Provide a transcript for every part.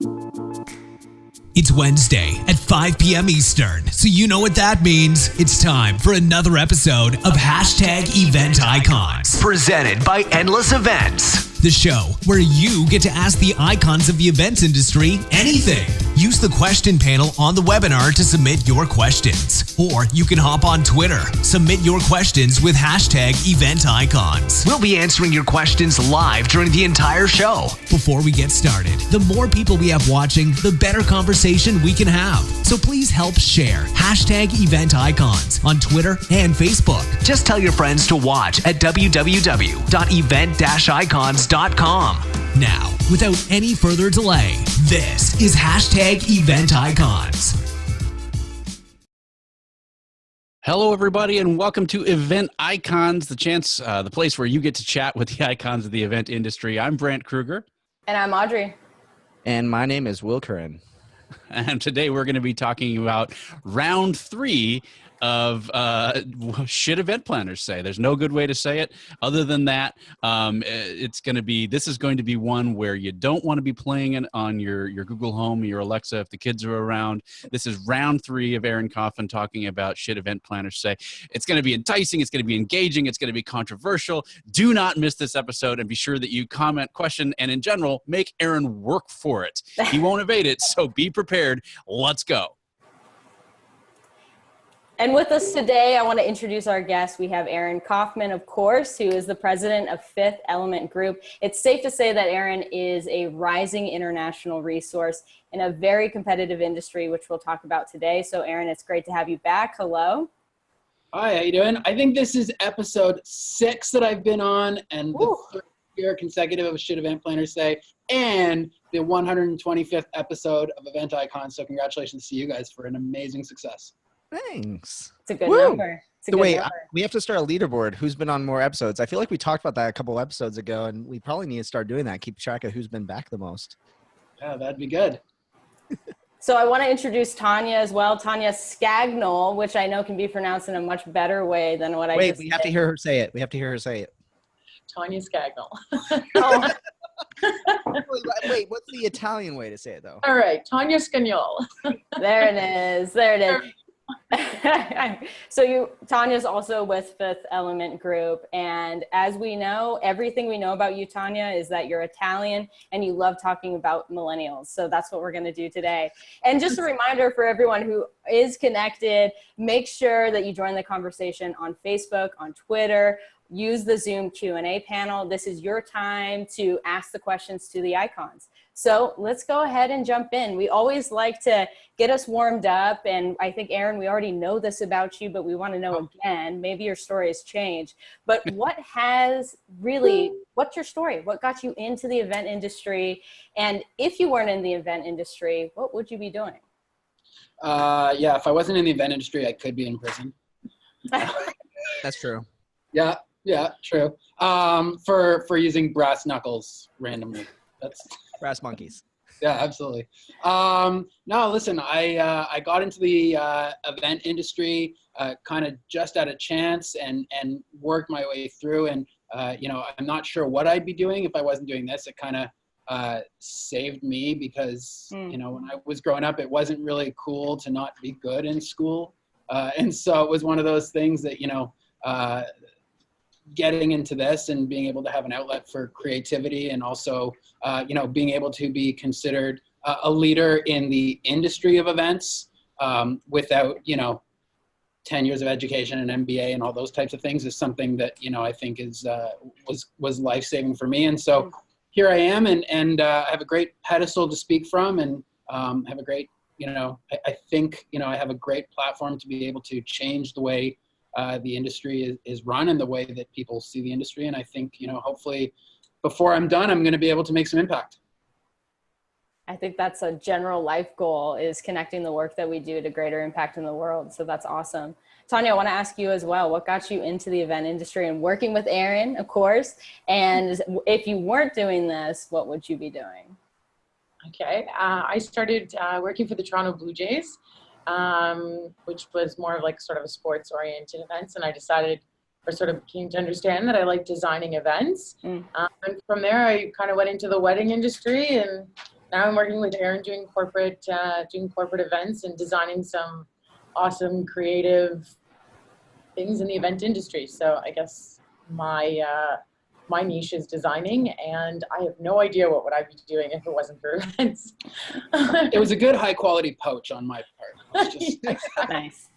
It's Wednesday at 5 p.m. Eastern, so you know what that means. It's time for another episode of #EventIcons, presented by Endless Events, the show where you get to ask the icons of the events industry anything. Use the question panel on the webinar to submit your questions, or you can hop on Twitter. Submit your questions with #EventIcons. We'll be answering your questions live during the entire show. Before we get started, the more people we have watching, the better conversation we can have. So please help share #EventIcons on Twitter and Facebook. Just tell your friends to watch at www.event-icons.com. Now, without any further delay, this is #EventIcons. Hello, everybody, and welcome to Event Icons, the place where you get to chat with the icons of the event industry. I'm Brandt Kruger. And I'm Audrey. And my name is Will Curran. And today we're going to be talking about round 3 of shit event planners say. There's no good way to say it other than that. This is going to be one where you don't want to be playing it on your Google Home or your Alexa if the kids are around. This is round 3 of Aaron Kaufman talking about shit event planners say. It's going to be enticing. It's going to be engaging. It's going to be controversial. Do not miss this episode, and be sure that you comment, question, and in general, make Aaron work for it. He won't evade it, so be prepared. Let's go. And with us today, I want to introduce our guest. We have Aaron Kaufman, of course, who is the president of Fifth Element Group. It's safe to say that Aaron is a rising international resource in a very competitive industry, which we'll talk about today. So Aaron, it's great to have you back. Hello. Hi, how you doing? I think this is episode 6 that I've been on, and the third year consecutive of Shit Event Planners Say, and the 125th episode of Event Icons. So congratulations to you guys for an amazing success. Thanks. It's a good number. It's a good number. We have to start a leaderboard. Who's been on more episodes? I feel like we talked about that a couple episodes ago, and we probably need to start doing that. Keep track of who's been back the most. Yeah, that'd be good. So I want to introduce Tanya as well. Tanya Scagnol, which I know can be pronounced in a much better way than what I just Wait, we have to hear her say it. Tanya Scagnol. Oh. Wait, what's the Italian way to say it, though? All right, Tanya Scagnol. There it is. So Tanya's also with Fifth Element Group, and as we know, everything we know about you, Tanya, is that you're Italian and you love talking about millennials. So that's what we're going to do today. And just a reminder for everyone who is connected, make sure that you join the conversation on Facebook, on Twitter. Use the Zoom Q&A panel. This is your time to ask the questions to the icons. So let's go ahead and jump in. We always like to get us warmed up. And I think, Aaron, we already know this about you, but we want to know again. Maybe your story has changed. But what's your story? What got you into the event industry? And if you weren't in the event industry, what would you be doing? Yeah, if I wasn't in the event industry, I could be in prison. That's true. Yeah, true. For using brass knuckles randomly. That's Brass monkeys. Yeah, absolutely. No, listen, I got into the event industry kind of just at a chance and worked my way through. And, I'm not sure what I'd be doing if I wasn't doing this. It kind of saved me because, when I was growing up, it wasn't really cool to not be good in school. And so it was one of those things that, getting into this and being able to have an outlet for creativity and also, being able to be considered a leader in the industry of events without, 10 years of education and MBA and all those types of things is something that, I think was life-saving for me. And so here I am and I have a great pedestal to speak from and have a great, I think, I have a great platform to be able to change the way the industry is run and the way that people see the industry. And I think, hopefully before I'm done, I'm going to be able to make some impact. I think that's a general life goal, is connecting the work that we do to greater impact in the world. So that's awesome. Tanya, I want to ask you as well, what got you into the event industry and working with Aaron, of course? And if you weren't doing this, what would you be doing? Okay, I started working for the Toronto Blue Jays, which was more of like sort of a sports-oriented events, and I decided, or sort of came to understand, that I like designing events. And from there, I kind of went into the wedding industry and now I'm working with Aaron doing corporate events and designing some awesome creative things in the event industry. So I guess my niche is designing, and I have no idea what would I be doing if it wasn't for events. It was a good high quality poach on my part. Nice.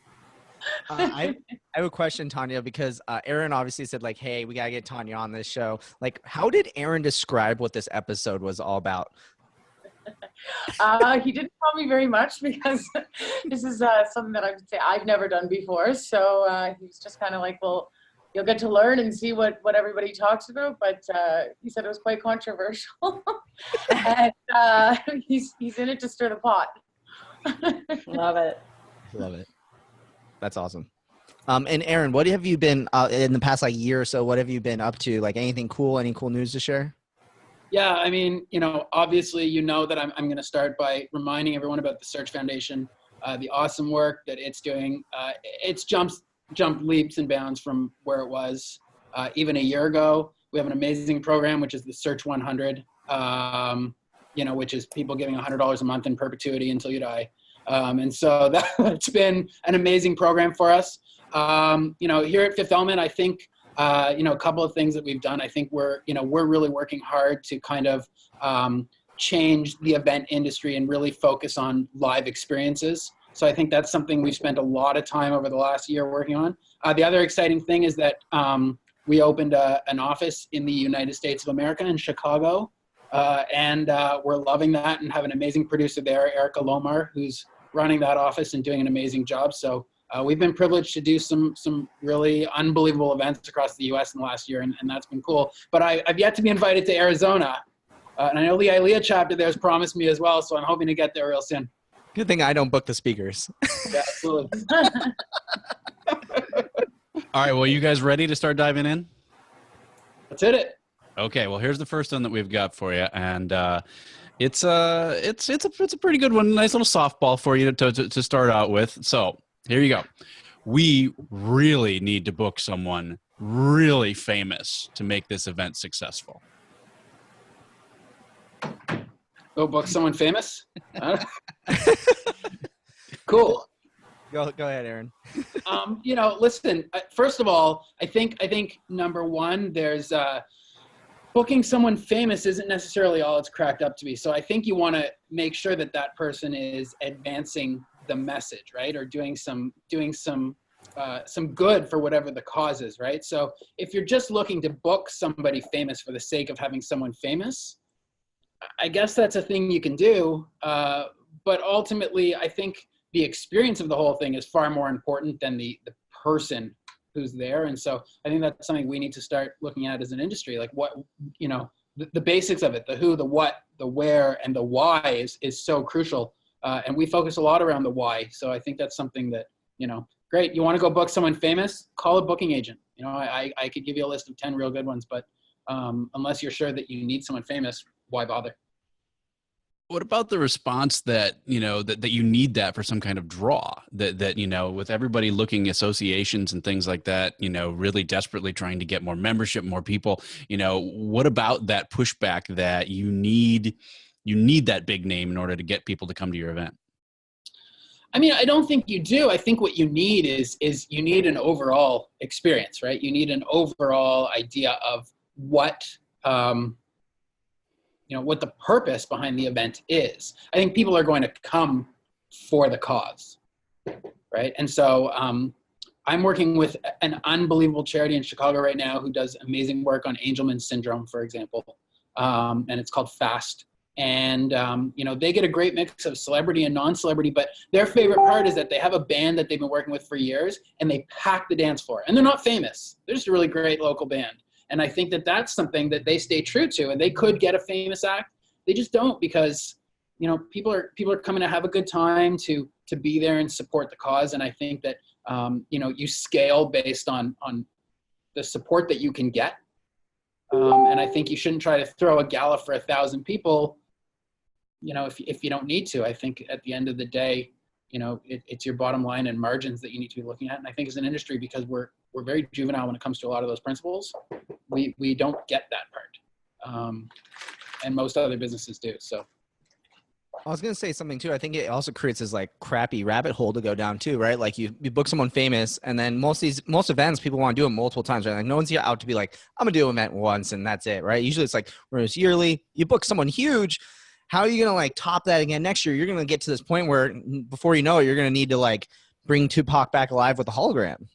I have a question, Tanya, because Aaron obviously said like, hey, we got to get Tanya on this show. Like, how did Aaron describe what this episode was all about? He didn't tell me very much because this is something that I would say I've never done before. So he was just kind of like, well, you'll get to learn and see what everybody talks about. But he said it was quite controversial. And he's in it to stir the pot. Love it. Love it. That's awesome. And Aaron, what have you been in the past like year or so? What have you been up to? Like anything cool? Any cool news to share? Yeah, I mean, obviously, that I'm going to start by reminding everyone about the Search Foundation, the awesome work that it's doing. It's jumped leaps and bounds from where it was even a year ago. We have an amazing program, which is the Search 100, which is people giving $100 a month in perpetuity until you die. And so that's been an amazing program for us. Here at Fifth Element, I think, a couple of things that we've done. I think we're really working hard to kind of change the event industry and really focus on live experiences. So I think that's something we've spent a lot of time over the last year working on. The other exciting thing is that we opened an office in the United States of America in Chicago. And we're loving that and have an amazing producer there, Erica Lomar, who's running that office and doing an amazing job. So we've been privileged to do some really unbelievable events across the U.S. in the last year, and that's been cool. But I've yet to be invited to Arizona. And I know the ILEA chapter there has promised me as well, so I'm hoping to get there real soon. Good thing I don't book the speakers. Yeah, absolutely. All right, well, you guys ready to start diving in? Let's hit it. Okay, well, here's the first one that we've got for you, and it's a pretty good one. Nice little softball for you to start out with. So here you go. We really need to book someone really famous to make this event successful. Go book someone famous. Cool. Go ahead, Aaron. Listen. First of all, I think number one, there's booking someone famous isn't necessarily all it's cracked up to be. So I think you want to make sure that person is advancing the message, right, or doing some good for whatever the cause is, right? So if you're just looking to book somebody famous for the sake of having someone famous, I guess that's a thing you can do. But ultimately, I think the experience of the whole thing is far more important than the person who's there. And so I think that's something we need to start looking at as an industry, like what, the basics of it, the who, the what, the where, and the why is so crucial. And we focus a lot around the why. So I think that's something that, great. You want to go book someone famous, call a booking agent. I could give you a list of 10 real good ones, but unless you're sure that you need someone famous, why bother? What about the response that, that you need that for some kind of draw that, with everybody looking associations and things like that, really desperately trying to get more membership, more people, what about that pushback that you need that big name in order to get people to come to your event? I mean, I don't think you do. I think what you need is you need an overall experience, right? You need an overall idea of what the purpose behind the event is. I think people are going to come for the cause, right? And so I'm working with an unbelievable charity in Chicago right now who does amazing work on Angelman syndrome, for example, and it's called FAST. And, they get a great mix of celebrity and non-celebrity, but their favorite part is that they have a band that they've been working with for years and they pack the dance floor, and they're not famous. They're just a really great local band. And I think that that's something that they stay true to, and they could get a famous act. They just don't, because, people are coming to have a good time, to be there and support the cause. And I think that, you scale based on the support that you can get. And I think you shouldn't try to throw a gala for 1,000 people, if you don't need to. I think at the end of the day, it's your bottom line and margins that you need to be looking at. And I think as an industry, because we're very juvenile when it comes to a lot of those principles, we don't get that part. And most other businesses do. So I was gonna say something too. I think it also creates this like crappy rabbit hole to go down too, right? Like you book someone famous, and then most events people want to do them multiple times, right? Like no one's here out to be like, I'm gonna do an event once and that's it, right? Usually it's like whereas yearly. You book someone huge, how are you gonna like top that again next year? You're gonna get to this point where before you know it, you're gonna need to like bring Tupac back alive with a hologram.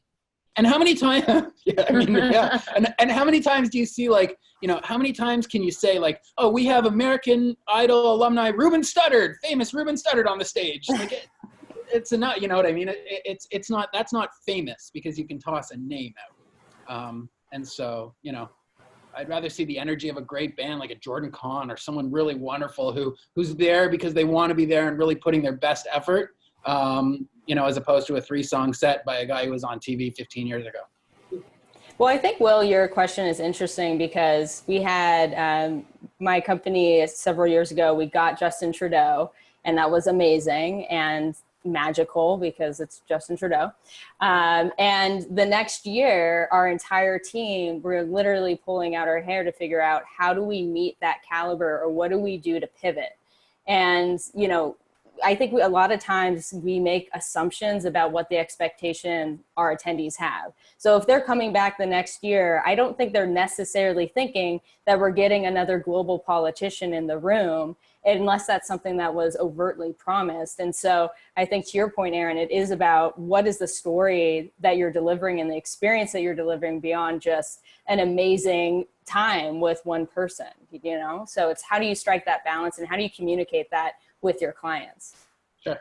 And how many times, and how many times do you see like, how many times can you say like, oh, we have American Idol alumni Ruben Studdard, famous Ruben Studdard on the stage? Like it's not, you know what I mean? It's not, that's not famous because you can toss a name out. And so, I'd rather see the energy of a great band like a Jordan Kahn or someone really wonderful who's there because they want to be there and really putting their best effort. As opposed to a 3-song set by a guy who was on TV 15 years ago. Well, I think, Will, your question is interesting because we had my company several years ago, we got Justin Trudeau, and that was amazing and magical because it's Justin Trudeau. And the next year, our entire team, we're literally pulling out our hair to figure out how do we meet that caliber or what do we do to pivot? And, I think a lot of times we make assumptions about what the expectation our attendees have. So if they're coming back the next year, I don't think they're necessarily thinking that we're getting another global politician in the room, unless that's something that was overtly promised. And so I think to your point, Aaron, it is about what is the story that you're delivering and the experience that you're delivering beyond just an amazing time with one person, So it's how do you strike that balance and how do you communicate that with your clients? Sure.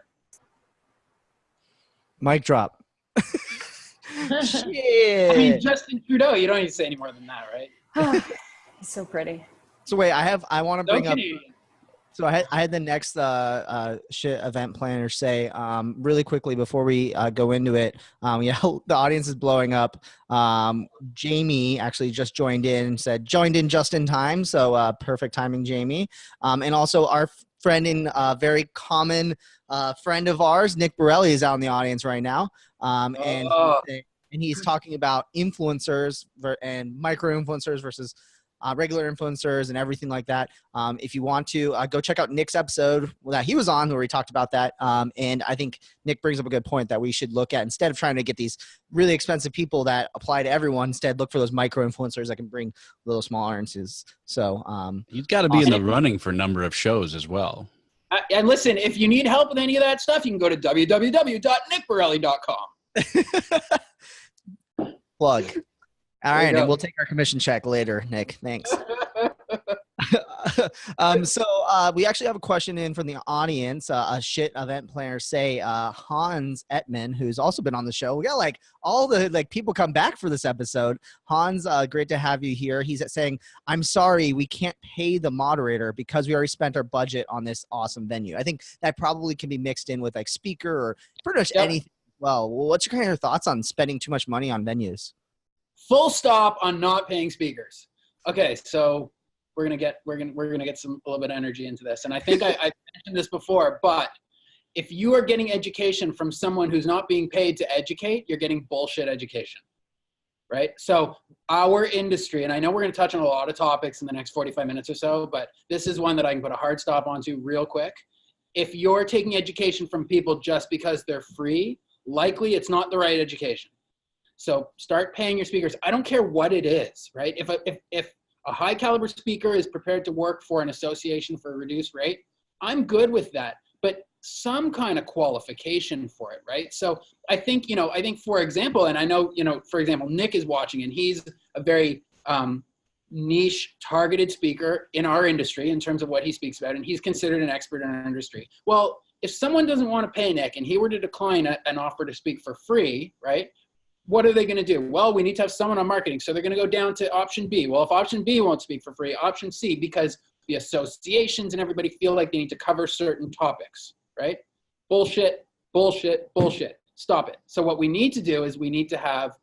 Mic drop. Shit. I mean, Justin Trudeau, you don't need to say any more than that, right? He's so pretty. So wait, I want to bring up. Canadian. So I had the next shit event planner say really quickly before we go into it. The audience is blowing up. Jamie actually just joined in, said joined in just in time. So perfect timing, Jamie. And also our friend and very common friend of ours, Nick Borelli, is out in the audience right now. And he's talking about influencers and micro influencers versus regular influencers and everything like that. If you want to go check out Nick's episode that he was on where he talked about that. And I think Nick brings up a good point that we should look at, instead of trying to get these really expensive people that apply to everyone, instead look for those micro influencers that can bring little small audiences. So you've got to be in the running for a number of shows as well. And listen, if you need help with any of that stuff, you can go to www.nickborelli.com. Plug. All right, and we'll take our commission check later, Nick. Thanks. So we actually have a question in from the audience. A shit event planner say Hans Ettman, who's also been on the show. We got like all the people come back for this episode. Hans, great to have you here. He's saying, "I'm sorry, we can't pay the moderator because we already spent our budget on this awesome venue." I think that probably can be mixed in with like speaker or pretty much anything. Well, what's your kind of thoughts on spending too much money on venues? Full stop on not paying speakers. Okay, so we're gonna get a little bit of energy into this, and I think I mentioned this before, but if you are getting education from someone who's not being paid to educate, you're getting bullshit education, right? So our industry, and I know we're gonna touch on a lot of topics in the next 45 minutes or so, but this is one that I can put a hard stop onto real quick. If you're taking education from people just because they're free, likely it's not the right education. So start paying your speakers. I don't care what it is, right? If a high caliber speaker is prepared to work for an association for a reduced rate, I'm good with that, but some kind of qualification for it, right? So I think, for example, and I know, for example, Nick is watching and he's a very niche targeted speaker in our industry in terms of what he speaks about, and he's considered an expert in our industry. Well, if someone doesn't want to pay Nick and he were to decline an offer to speak for free, right? What are they going to do? Well, we need to have someone on marketing. So they're going to go down to option B. Well, if option B won't speak for free, option C, because the associations and everybody feel like they need to cover certain topics, right? Bullshit, bullshit, bullshit. Stop it. So what we need to do is we need to have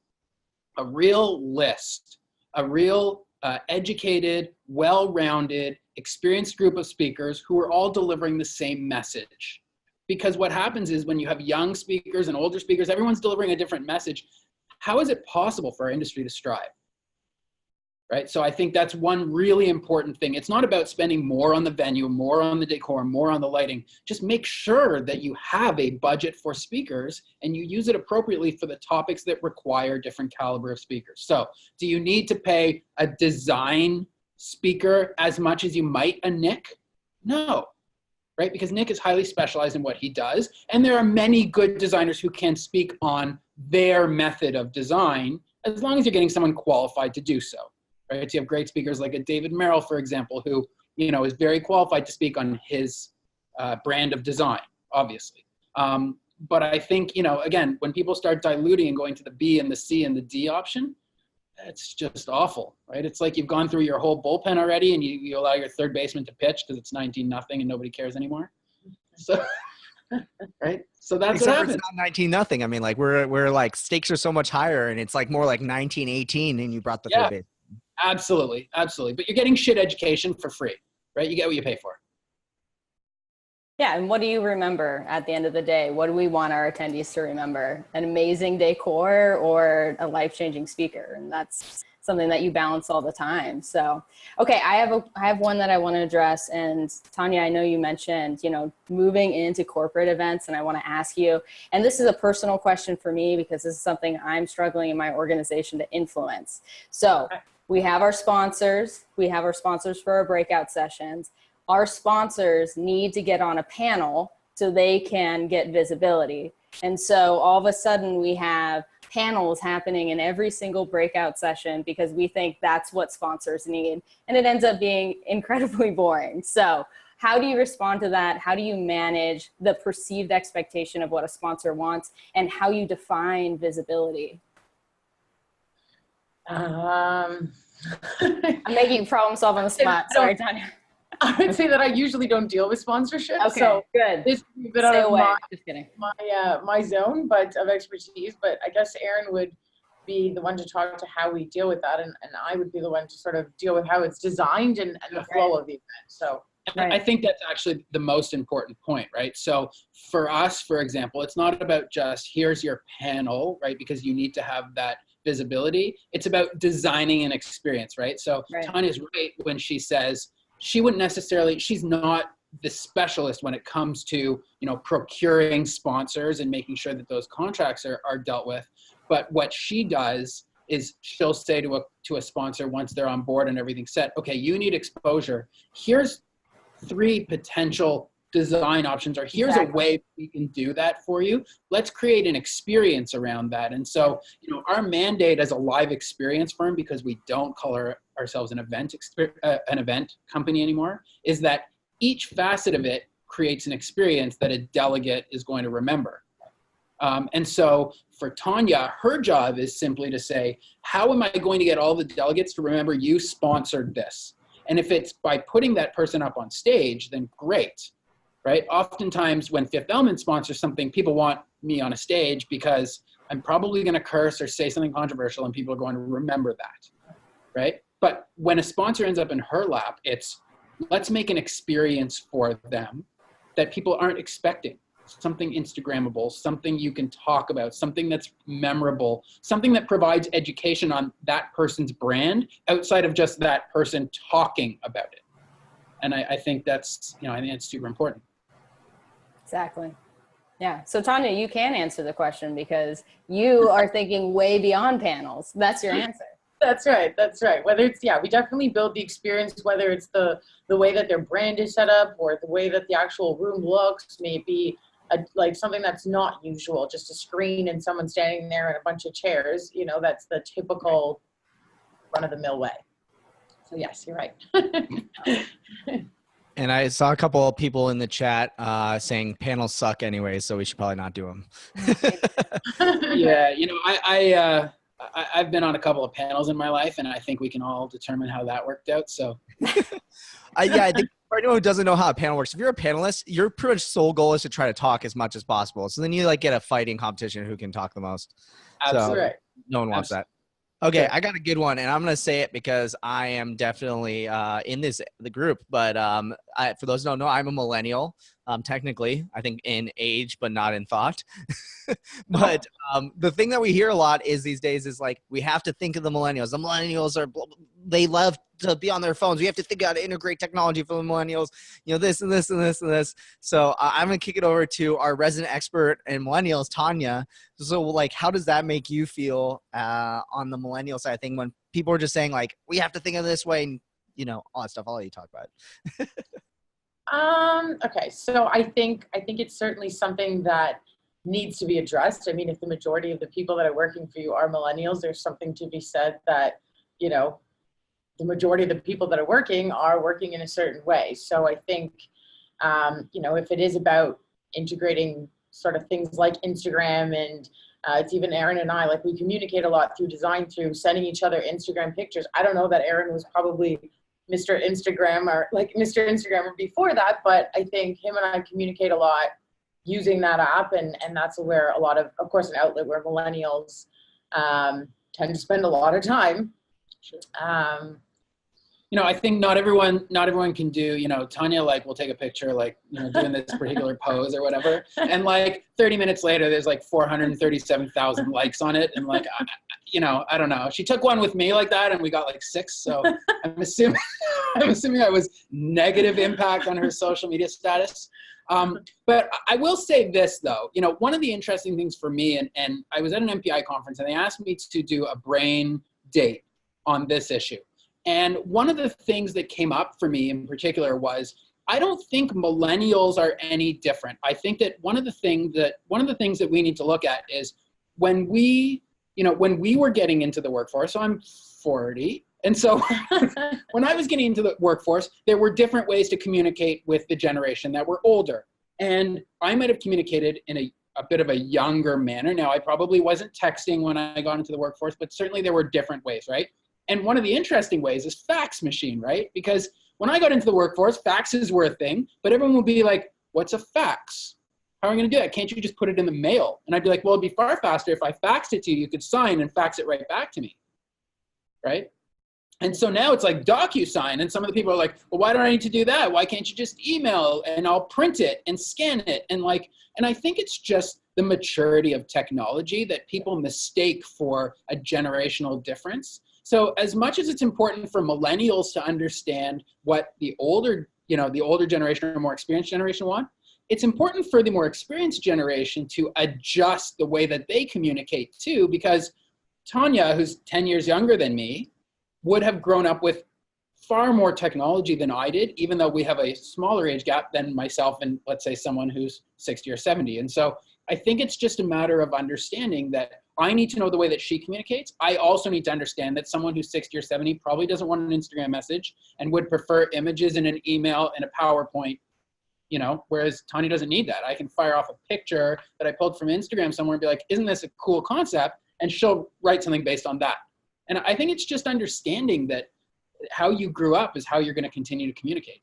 a real list, a real educated, well-rounded, experienced group of speakers who are all delivering the same message. Because what happens is when you have young speakers and older speakers, everyone's delivering a different message. How is it possible for our industry to strive, right? So I think that's one really important thing. It's not about spending more on the venue, more on the decor, more on the lighting. Just make sure that you have a budget for speakers and you use it appropriately for the topics that require different caliber of speakers. So do you need to pay a design speaker as much as you might a Nick? No, right? Because Nick is highly specialized in what he does. And there are many good designers who can speak on their method of design as long as you're getting someone qualified to do so. Right? So you have great speakers like a David Merrill, for example, who, you know, is very qualified to speak on his brand of design, obviously. But I think, you know, again, when people start diluting and going to the B and the C and the D option, it's just awful, right? It's like you've gone through your whole bullpen already and you allow your third baseman to pitch because it's 19-0 and nobody cares anymore. So, right? So that's Except what for happens. it's not 19-0. I mean, like we're like stakes are so much higher and it's like more like 19-18 and you brought the third base. Absolutely. Absolutely. But you're getting shit education for free, right? You get what you pay for. Yeah, and what do you remember at the end of the day? What do we want our attendees to remember? An amazing decor or a life-changing speaker? And that's something that you balance all the time. So, okay, I have one that I want to address. And Tanya, I know you mentioned, you know, moving into corporate events, and I want to ask you, and this is a personal question for me because this is something I'm struggling in my organization to influence. So we have our sponsors. We have our sponsors for our breakout sessions. Our sponsors need to get on a panel so they can get visibility. And so all of a sudden we have panels happening in every single breakout session because we think that's what sponsors need. And it ends up being incredibly boring. So how do you respond to that? How do you manage the perceived expectation of what a sponsor wants and how you define visibility? I'm making problem solve on the spot. Sorry, Tanya. I would say that I usually don't deal with sponsorship. Okay, so good. This is a bit out of Just kidding. my zone, but of expertise. But I guess Aaron would be the one to talk to how we deal with that, and I would be the one to sort of deal with how it's designed and the flow of the event. So. Right. I think that's actually the most important point, right? So for us, for example, it's not about just here's your panel, right? Because you need to have that visibility. It's about designing an experience, right? So Tanya's right when she says she wouldn't necessarily, she's not the specialist when it comes to, you know, procuring sponsors and making sure that those contracts are dealt with. But what she does is she'll say to a sponsor once they're on board and everything's set, okay, you need exposure. Here's 3 potential design options, or here's a way we can do that for you. Let's create an experience around that. And so, you know, our mandate as a live experience firm, because we don't call ourselves an event company anymore, is that each facet of it creates an experience that a delegate is going to remember. And so for Tanya, her job is simply to say, how am I going to get all the delegates to remember you sponsored this? And if it's by putting that person up on stage, then great, right? Oftentimes when Fifth Element sponsors something, people want me on a stage because I'm probably going to curse or say something controversial and people are going to remember that, right? But when a sponsor ends up in her lap, it's let's make an experience for them that people aren't expecting. Something Instagrammable, something you can talk about, something that's memorable, something that provides education on that person's brand outside of just that person talking about it. And I think that's, you know, I think it's super important. Exactly. Yeah. So Tanya, you can answer the question because you are thinking way beyond panels. That's your answer. That's right. That's right. Whether it's, we definitely build the experience, whether it's the way that their brand is set up or the way that the actual room looks, maybe like something that's not usual, just a screen and someone standing there and a bunch of chairs, you know, that's the typical run-of-the-mill way. So yes, you're right. And I saw a couple of people in the chat saying panels suck anyway, so we should probably not do them. Yeah, you know, I've been on a couple of panels in my life, and I think we can all determine how that worked out. So, I think for anyone who doesn't know how a panel works, if you're a panelist, your pretty much sole goal is to try to talk as much as possible. So then you like get a fighting competition who can talk the most. Absolutely. So no one wants that. Okay, I got a good one, and I'm going to say it because I am definitely in the group. But for those who don't know, I'm a millennial, technically, I think in age, but not in thought. But the thing that we hear a lot is these days is like, we have to think of the millennials. The millennials are they love to be on their phones. We have to think how to integrate technology for the millennials, this and this and this and this. So I'm going to kick it over to our resident expert in millennials, Tanya. So like, how does that make you feel on the millennial side thing when people are just saying like, we have to think of this way and, all that stuff? I'll let you talk about it. Okay. So I think it's certainly something that needs to be addressed. I mean, if the majority of the people that are working for you are millennials, there's something to be said that, the majority of the people that are working in a certain way. So I think, if it is about integrating sort of things like Instagram and it's even Aaron and I, like we communicate a lot through design, through sending each other Instagram pictures. I don't know that Aaron was probably Mr. Instagram or like Mr. Instagrammer before that, but I think him and I communicate a lot using that app. And that's where a lot of course, an outlet where millennials tend to spend a lot of time. Sure. I think not everyone can do, Tanya, like, will take a picture, like, doing this particular pose or whatever. And like 30 minutes later, there's like 437,000 likes on it. And like, I don't know. She took one with me like that and we got like 6. So I'm assuming I was negative impact on her social media status. But I will say this though, one of the interesting things for me, and I was at an MPI conference and they asked me to do a brain date on this issue. And one of the things that came up for me in particular was, I don't think millennials are any different. I think that one of the things that we need to look at is when we were getting into the workforce, so I'm 40. And so when I was getting into the workforce, there were different ways to communicate with the generation that were older. And I might have communicated in a bit of a younger manner. Now, I probably wasn't texting when I got into the workforce, but certainly there were different ways, right? And one of the interesting ways is fax machine, right? Because when I got into the workforce, faxes were a thing, but everyone would be like, what's a fax? How are you going to do that? Can't you just put it in the mail? And I'd be like, well, it'd be far faster if I faxed it to you. You could sign and fax it right back to me, right? And so now it's like DocuSign. And some of the people are like, well, why don't I need to do that? Why can't you just email and I'll print it and scan it? And I think it's just the maturity of technology that people mistake for a generational difference. So as much as it's important for millennials to understand what the older generation or more experienced generation want, it's important for the more experienced generation to adjust the way that they communicate too, because Tanya, who's 10 years younger than me, would have grown up with far more technology than I did, even though we have a smaller age gap than myself and let's say someone who's 60 or 70. And so I think it's just a matter of understanding that I need to know the way that she communicates. I also need to understand that someone who's 60 or 70 probably doesn't want an Instagram message and would prefer images in an email and a PowerPoint, whereas Tanya doesn't need that. I can fire off a picture that I pulled from Instagram somewhere and be like, isn't this a cool concept? And she'll write something based on that. And I think it's just understanding that how you grew up is how you're going to continue to communicate.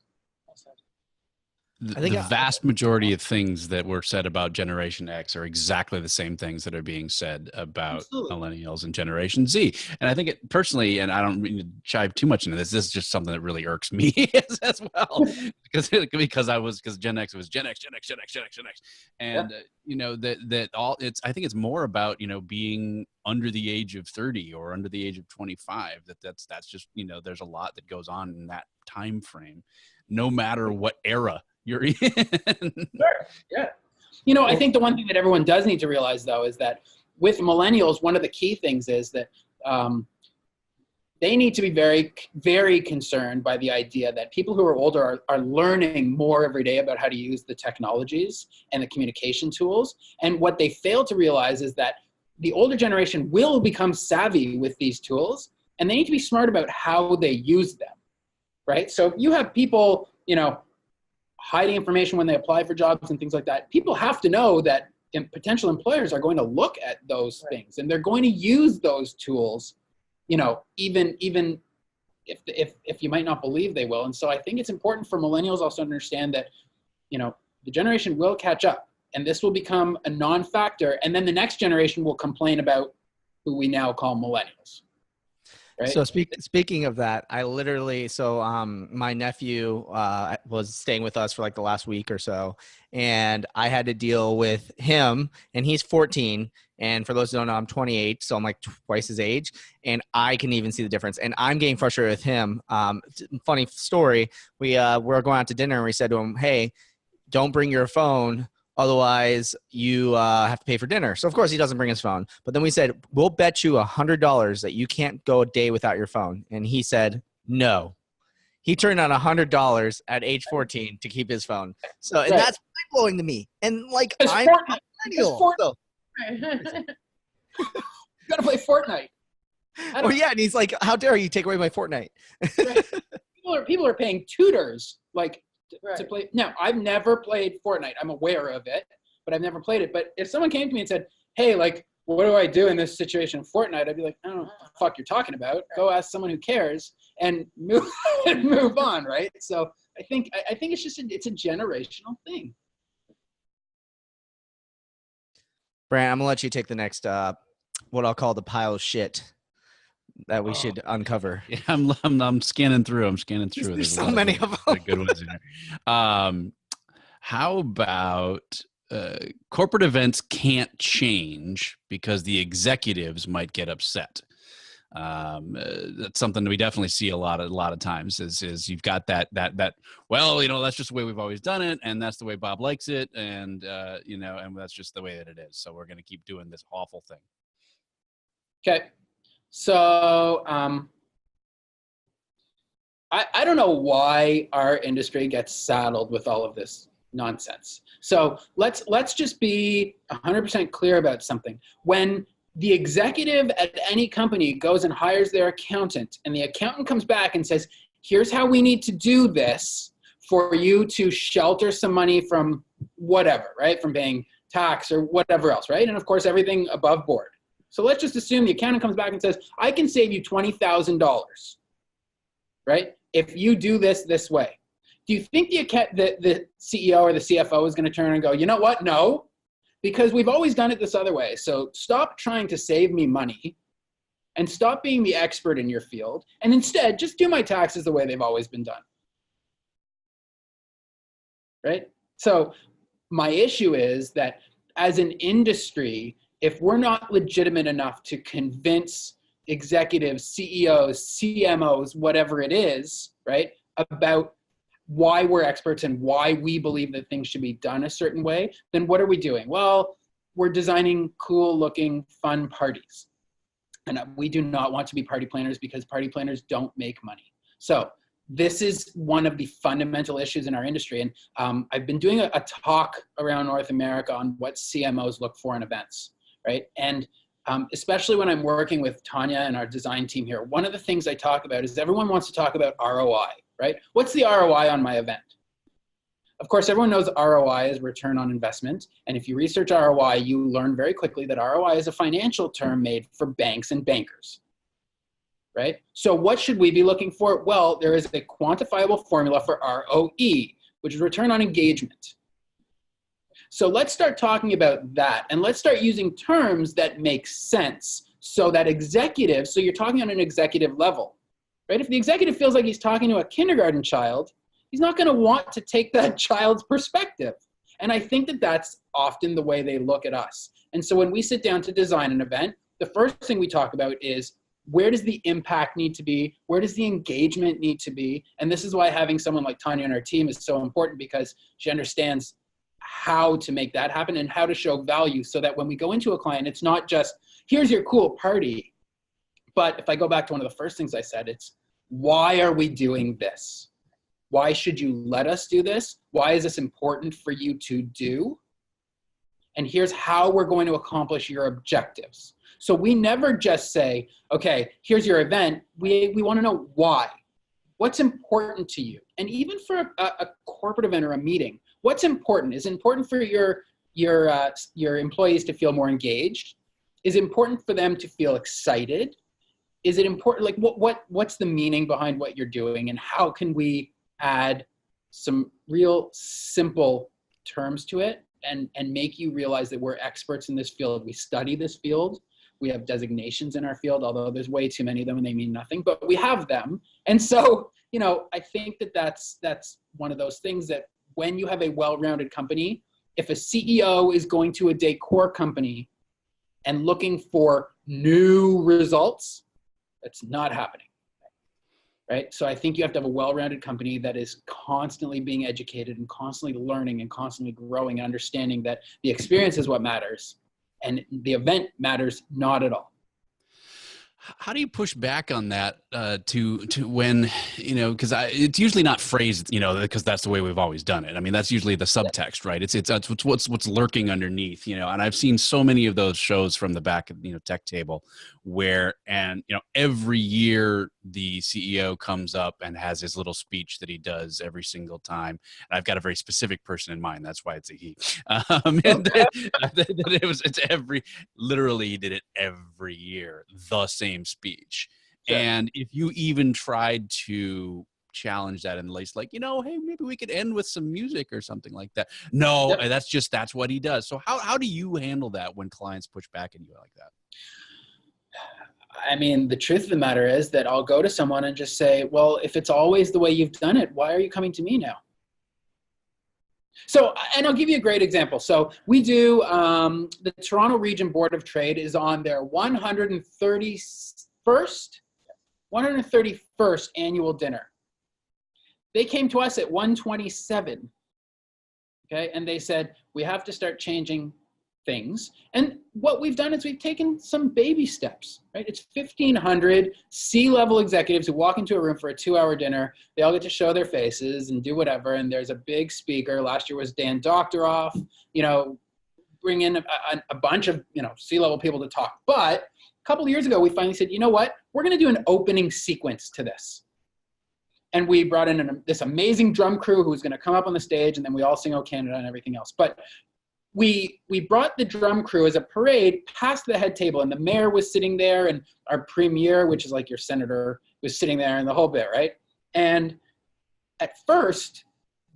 The vast majority of things that were said about Generation X are exactly the same things that are being said about millennials and Generation Z. And I think it personally, and I don't mean to chive too much into this is just something that really irks me as well, because Gen X was Gen X. And, I think it's more about, being under the age of 30 or under the age of 25, that's just, there's a lot that goes on in that time frame, no matter what era you're in. Sure. Yeah. I think the one thing that everyone does need to realize though is that with millennials, one of the key things is that they need to be very, very concerned by the idea that people who are older are learning more every day about how to use the technologies and the communication tools. And what they fail to realize is that the older generation will become savvy with these tools and they need to be smart about how they use them, right? So if you have people, hiding information when they apply for jobs and things like that, people have to know that potential employers are going to look at those things and they're going to use those tools, even if you might not believe they will. And so I think it's important for millennials also to understand that, the generation will catch up and this will become a non-factor. And then the next generation will complain about who we now call millennials. right? So speaking of that, I literally, my nephew was staying with us for like the last week or so, and I had to deal with him, and he's 14. And for those who don't know, I'm 28, so I'm like twice his age, and I can even see the difference. And I'm getting frustrated with him. Funny story, we're going out to dinner, and we said to him, "Hey, don't bring your phone. Otherwise, you have to pay for dinner." So, of course, he doesn't bring his phone. But then we said, "We'll bet you $100 that you can't go a day without your phone." And he said, "No." He turned on $100 at age 14 to keep his phone. So, and Right. that's mind-blowing to me. And, like, It's I'm Fortnite. a millennial. So, You gotta play Fortnite. oh, yeah. And he's like, "How dare you take away my Fortnite?" Right. People are paying tutors like to Right. play. Now, I've never played Fortnite. I'm aware of it, but I've never played it. But if someone came to me and said, "Hey, like, what do I do in this situation in Fortnite?" I'd be like, "I don't know what the fuck you're talking about. Go ask someone who cares and move and move on." Right. So I think it's just it's a generational thing. Brandt, I'm going to let you take the next, what I'll call the pile of shit that we should uncover. Yeah, I'm scanning through. There's a so lot many of them. good ones in there. How about corporate events can't change because the executives might get upset? That's something that we definitely see a lot of times is you've got that well, that's just the way we've always done it, and that's the way Bob likes it, and and that's just the way that it is, so we're going to keep doing this awful thing. Okay. So I don't know why our industry gets saddled with all of this nonsense. So let's just be 100% clear about something. When the executive at any company goes and hires their accountant, and the accountant comes back and says, "Here's how we need to do this for you to shelter some money from whatever, right? From paying tax or whatever else, right? And of course, everything above board." So let's just assume the accountant comes back and says, "I can save you $20,000, right? If you do this way." Do you think the CEO or the CFO is going to turn and go, "You know what? No, because we've always done it this other way. So stop trying to save me money and stop being the expert in your field. And instead, just do my taxes the way they've always been done." Right? So my issue is that as an industry, if we're not legitimate enough to convince executives, CEOs, CMOs, whatever it is, right, about why we're experts and why we believe that things should be done a certain way, then what are we doing? Well, we're designing cool looking, fun parties. And we do not want to be party planners because party planners don't make money. So this is one of the fundamental issues in our industry. And I've been doing a talk around North America on what CMOs look for in events, right? And especially when I'm working with Tanya and our design team here, one of the things I talk about is everyone wants to talk about ROI, right? What's the ROI on my event? Of course, everyone knows ROI is return on investment. And if you research ROI, you learn very quickly that ROI is a financial term made for banks and bankers, right? So what should we be looking for? Well, there is a quantifiable formula for ROE, which is return on engagement. So let's start talking about that, and let's start using terms that make sense so that executives, so you're talking on an executive level, right? If the executive feels like he's talking to a kindergarten child, he's not going to want to take that child's perspective. And I think that that's often the way they look at us. And so when we sit down to design an event, the first thing we talk about is, where does the impact need to be? Where does the engagement need to be? And this is why having someone like Tanya on our team is so important, because she understands how to make that happen and how to show value, so that when we go into a client, it's not just, here's your cool party. But if I go back to one of the first things I said, it's, why are we doing this? Why should you let us do this? Why is this important for you to do? And here's how we're going to accomplish your objectives. So we never just say, okay, here's your event. We want to know why. What's important to you? And even for a corporate event or a meeting, what's important? Is it important for your employees to feel more engaged? Is it important for them to feel excited? Is it important, like what's the meaning behind what you're doing, and how can we add some real simple terms to it and make you realize that we're experts in this field. We study this field. We have designations in our field, although there's way too many of them and they mean nothing, but we have them. And so, you know, I think that that's one of those things that when you have a well-rounded company, if a CEO is going to a decor company and looking for new results, that's not happening, right? So I think you have to have a well-rounded company that is constantly being educated and constantly learning and constantly growing and understanding that the experience is what matters and the event matters not at all. How do you push back on that to when, you know, because it's usually not phrased, you know, because that's the way we've always done it. I mean, that's usually the subtext, right? It's what's lurking underneath, you know. And I've seen so many of those shows from the back of, you know, Tech Table, where, and you know, every year the CEO comes up and has his little speech that he does every single time. And I've got a very specific person in mind. That's why it's a he. Literally he did it every year, the same speech. Sure. And if you even tried to challenge that in the least, like, you know, hey, maybe we could end with some music or something like that. No, yep. That's what he does. So how do you handle that when clients push back at you like that? I mean, the truth of the matter is that I'll go to someone and just say, well, if it's always the way you've done it, why are you coming to me now? So, and I'll give you a great example. So we do, the Toronto Region Board of Trade is on their 131st annual dinner. They came to us at 127, okay? And they said, we have to start changing things. And what we've done is we've taken some baby steps, right? It's 1,500 C-level executives who walk into a room for a 2-hour dinner. They all get to show their faces and do whatever. And there's a big speaker. Last year was Dan Doctoroff, you know, bring in a bunch of, you know, C-level people to talk. But a couple of years ago, we finally said, you know what? We're going to do an opening sequence to this. And we brought in this amazing drum crew who's going to come up on the stage, and then we all sing "O Canada" and everything else. But we brought the drum crew as a parade past the head table, and the mayor was sitting there, and our premier, which is like your senator, was sitting there, and the whole bit, right? And at first,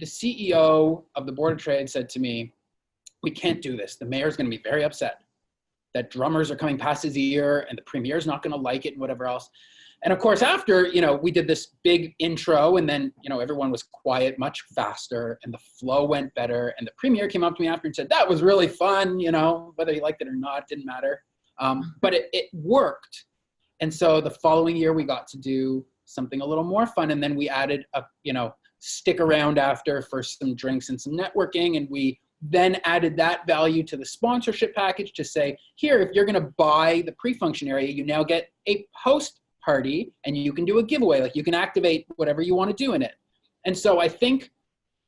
the CEO of the Board of Trade said to me, we can't do this. The mayor's going to be very upset that drummers are coming past his ear, and the premier's not going to like it, and whatever else. And of course, after, you know, we did this big intro, and then, you know, everyone was quiet much faster, and the flow went better. And the premier came up to me after and said, that was really fun, you know, whether he liked it or not, didn't matter. But it worked. And so the following year we got to do something a little more fun. And then we added you know, stick around after for some drinks and some networking. And we then added that value to the sponsorship package to say, here, if you're going to buy the pre-function area, you now get a post party, and you can do a giveaway. Like, you can activate whatever you want to do in it. And so I think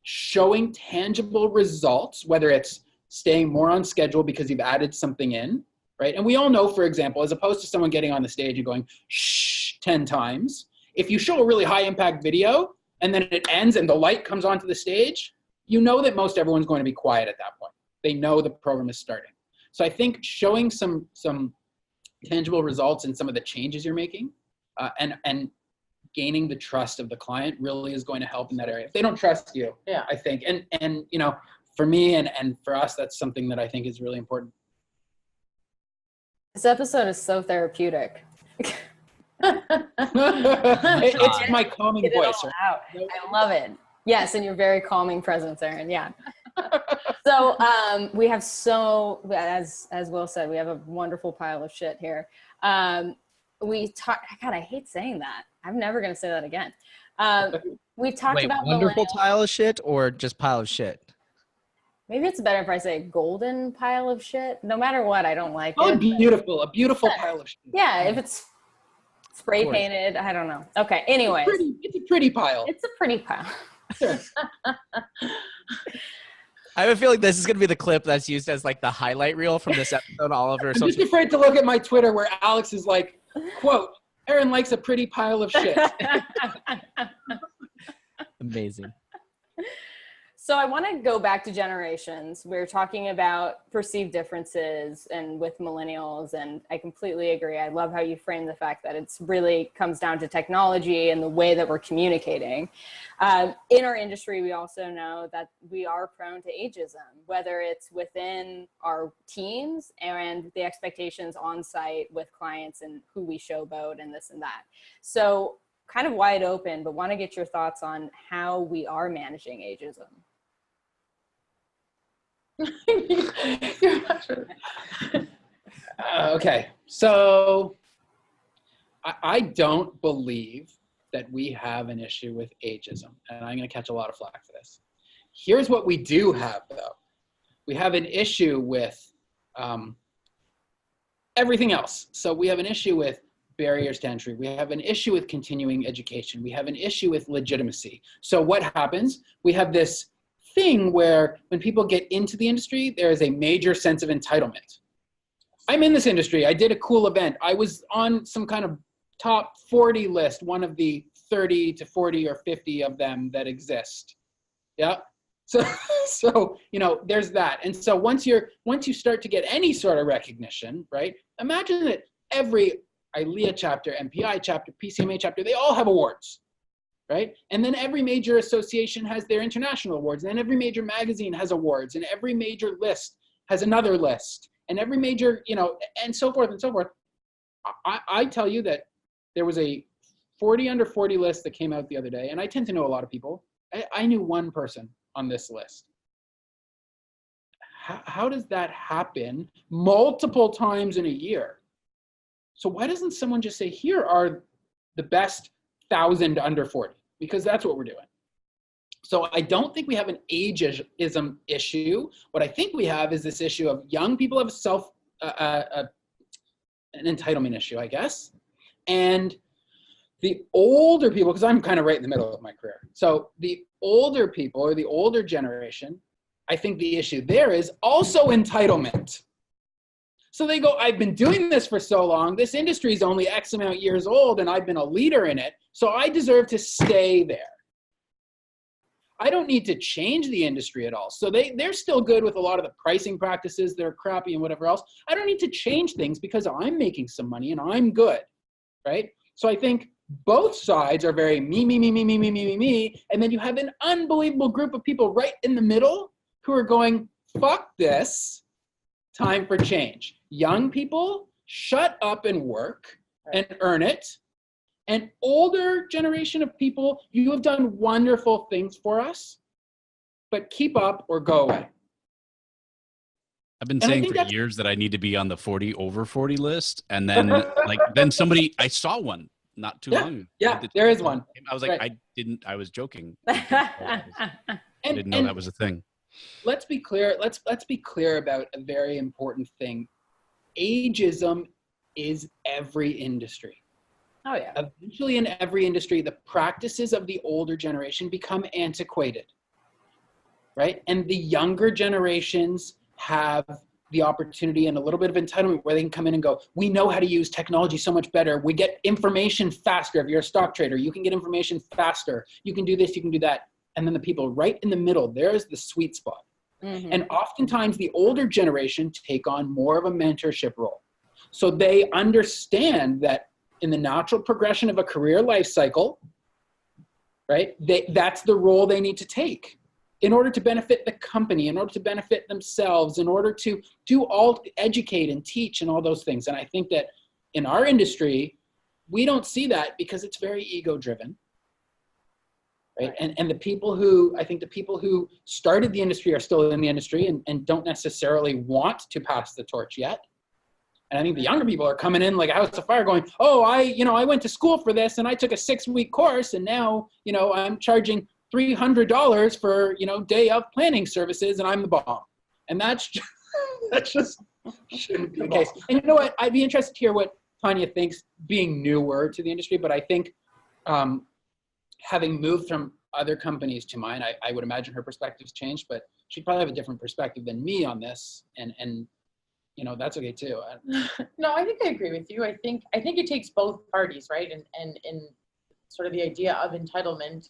showing tangible results, whether it's staying more on schedule because you've added something in, right? And we all know, for example, as opposed to someone getting on the stage and going, shh, 10 times, if you show a really high impact video and then it ends and the light comes onto the stage, you know that most everyone's going to be quiet at that point. They know the program is starting. So I think showing some tangible results in some of the changes you're making, and gaining the trust of the client really is going to help in that area. If they don't trust you, yeah, I think, and you know, for me and for us, that's something that I think is really important. This episode is so therapeutic. It's my calming voice. Right? I love it. Yes, and your very calming presence, Aaron. Yeah. So we have as Will said, we have a wonderful pile of shit here. God, I hate saying that. I'm never going to say that again. We've talked about wonderful pile of shit or just pile of shit. Maybe it's better if I say golden pile of shit. No matter what, I don't like it. Beautiful. A beautiful pile of shit. Yeah, if it's spray painted, I don't know. Okay, anyways. It's a pretty pile. It's a pretty pile. Sure. I have a feeling this is going to be the clip that's used as like the highlight reel from this episode. Oliver, I'm just afraid to look at my Twitter where Alex is like, quote, Aaron likes a pretty pile of shit. Amazing. So I want to go back to generations. We're talking about perceived differences and with millennials, and I completely agree. I love how you frame the fact that it's really comes down to technology and the way that we're communicating. In our industry, we also know that we are prone to ageism, whether it's within our teams and the expectations on site with clients and who we showboat and this and that. So kind of wide open, but want to get your thoughts on how we are managing ageism. Okay, so I don't believe that we have an issue with ageism, and I'm going to catch a lot of flack for this. Here's what we do have, though. We have an issue with everything else. So we have an issue with barriers to entry. We have an issue with continuing education. We have an issue with legitimacy. So what happens? We have this thing where when people get into the industry, there is a major sense of entitlement. I'm in this industry. I did a cool event. I was on some kind of top 40 list, one of the 30 to 40 or 50 of them that exist. Yeah. So you know, there's that. And so once you start to get any sort of recognition, right? Imagine that every ILEA chapter, MPI chapter, PCMA chapter, they all have awards. Right? And then every major association has their international awards, and then every major magazine has awards, and every major list has another list, and every major, you know, and so forth and so forth. I tell you that there was a 40 under 40 list that came out the other day, and I tend to know a lot of people. I knew one person on this list. How does that happen multiple times in a year? So why doesn't someone just say, here are the best 1,000 under 40, because that's what we're doing. So I don't think we have an ageism issue. What I think we have is this issue of young people have an entitlement issue, I guess. And the older people, because I'm kind of right in the middle of my career. So the older people, or the older generation, I think the issue there is also entitlement. So they go, I've been doing this for so long, this industry is only X amount years old and I've been a leader in it, so I deserve to stay there. I don't need to change the industry at all. So they're still good with a lot of the pricing practices, they're crappy and whatever else. I don't need to change things because I'm making some money and I'm good, right? So I think both sides are very me, and then you have an unbelievable group of people right in the middle who are going, fuck this, time for change. Young people, shut up and work and earn it. And older generation of people, you have done wonderful things for us, but keep up or go away. I've been saying for years that I need to be on the 40 over 40 list. And then I saw one not too long ago. Yeah, there is one. I was like, right. I was joking. I didn't know that was a thing. Let's be clear. Let's be clear about a very important thing. Ageism is every industry. Oh yeah. Eventually in every industry, the practices of the older generation become antiquated, right? And the younger generations have the opportunity and a little bit of entitlement where they can come in and go, we know how to use technology so much better. We get information faster. If you're a stock trader, you can get information faster. You can do this, you can do that. And then the people right in the middle, there's the sweet spot. Mm-hmm. And oftentimes the older generation take on more of a mentorship role. So they understand that in the natural progression of a career life cycle, right, that's the role they need to take in order to benefit the company, in order to benefit themselves, in order to educate and teach and all those things. And I think that in our industry, we don't see that because it's very ego-driven. Right? And the people who started the industry are still in the industry and don't necessarily want to pass the torch yet. And I think the younger people are coming in like a house of fire going, oh, I went to school for this and I took a 6-week course and now, I'm charging $300 for, day of planning services and I'm the bomb. And that's just shouldn't be the case. And you know what? I'd be interested to hear what Tanya thinks being newer to the industry, but I think, having moved from other companies to mine, I would imagine her perspective's changed, but she'd probably have a different perspective than me on this. And that's okay too. No, I think I agree with you. I think it takes both parties, right? And sort of the idea of entitlement.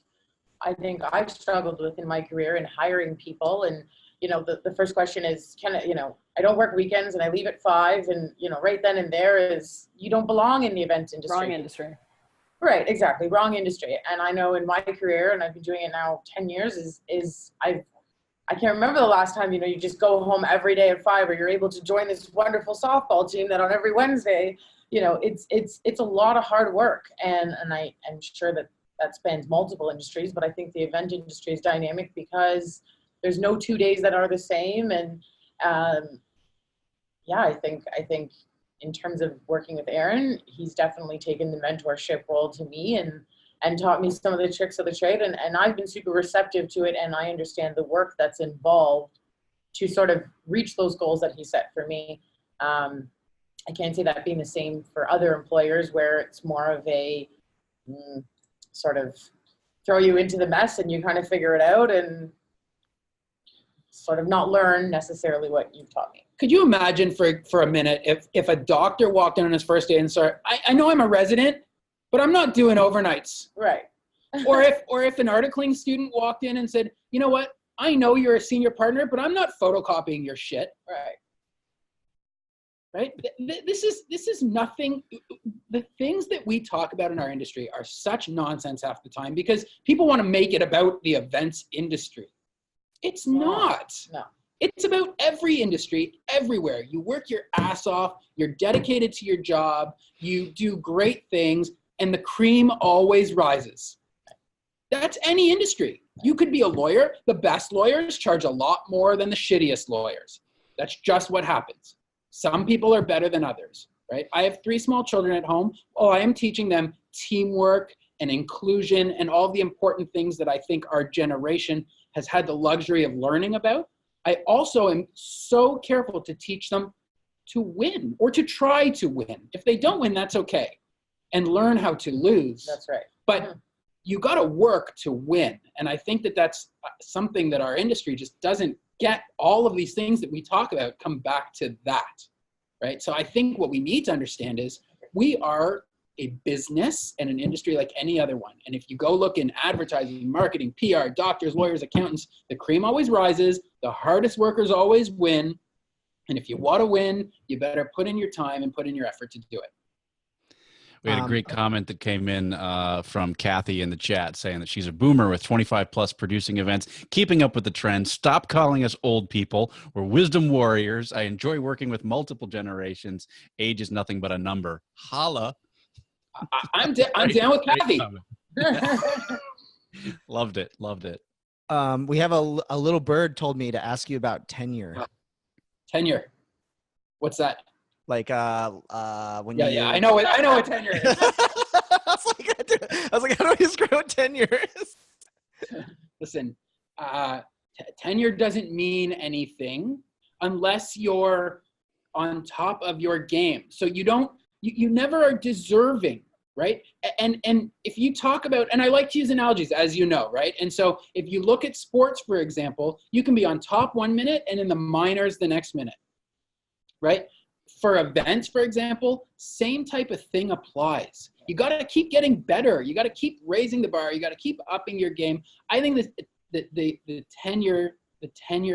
I think I've struggled with in my career in hiring people. And, you know, the first question is, I don't work weekends and I leave at 5, and, you know, right then and there is, you don't belong in the event industry. Wrong industry. Right, exactly. Wrong industry. And I know in my career, and I've been doing it now 10 years, I can't remember the last time, you know, you just go home every day at 5, or you're able to join this wonderful softball team that on every Wednesday, you know, it's a lot of hard work. And I'm sure that spans multiple industries, but I think the event industry is dynamic because there's no 2 days that are the same. And yeah, I think in terms of working with Aaron, he's definitely taken the mentorship role to me and taught me some of the tricks of the trade. And I've been super receptive to it. And I understand the work that's involved to sort of reach those goals that he set for me. I can't say that being the same for other employers where it's more of a sort of throw you into the mess and you kind of figure it out and sort of not learn necessarily what you've taught me. Could you imagine for a minute if a doctor walked in on his first day and said, I know I'm a resident, but I'm not doing overnights. Right. or if an articling student walked in and said, you know what, I know you're a senior partner, but I'm not photocopying your shit. Right? This is nothing. The things that we talk about in our industry are such nonsense half the time because people want to make it about the events industry. It's not. No. It's about every industry, everywhere. You work your ass off, you're dedicated to your job, you do great things, and the cream always rises. That's any industry. You could be a lawyer. The best lawyers charge a lot more than the shittiest lawyers. That's just what happens. Some people are better than others, right? I have 3 small children at home. Oh, I am teaching them teamwork and inclusion and all the important things that I think our generation has had the luxury of learning about. I also am so careful to teach them to win or to try to win. If they don't win, that's okay. And learn how to lose. That's right. But you got to work to win. And I think that that's something that our industry just doesn't get. All of these things that we talk about come back to that, right? So I think what we need to understand is we are a business and an industry like any other one. And if you go look in advertising, marketing, PR, doctors, lawyers, accountants, the cream always rises. The hardest workers always win. And if you want to win, you better put in your time and put in your effort to do it. We had a great comment that came in from Kathy in the chat saying that she's a boomer with 25 plus producing events, keeping up with the trends. Stop calling us old people. We're wisdom warriors. I enjoy working with multiple generations. Age is nothing but a number. Holla. I'm down with Kathy. Loved it. We have a little bird told me to ask you about tenure. Tenure. What's that? Like when you I know what tenure is. I was like, how do I describe what tenure is? Listen, tenure doesn't mean anything unless you're on top of your game. So you never are deserving, right? And if you talk about, and I like to use analogies, as you know, right? And so if you look at sports, for example, you can be on top 1 minute and in the minors the next minute, right? For events, for example, same type of thing applies. You got to keep getting better. You got to keep raising the bar. You got to keep upping your game. I think that the tenure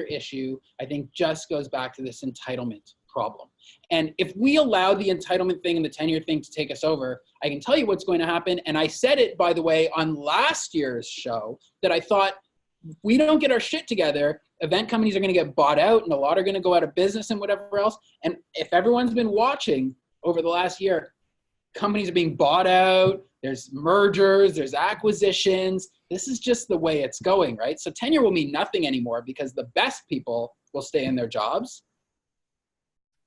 issue, I think, just goes back to this entitlement problem. And if we allow the entitlement thing and the tenure thing to take us over, I can tell you what's going to happen. And I said it, by the way, on last year's show, that I thought if we don't get our shit together, event companies are going to get bought out and a lot are going to go out of business and whatever else. And if everyone's been watching over the last year, companies are being bought out, there's mergers, there's acquisitions. This is just the way it's going, right? So tenure will mean nothing anymore because the best people will stay in their jobs.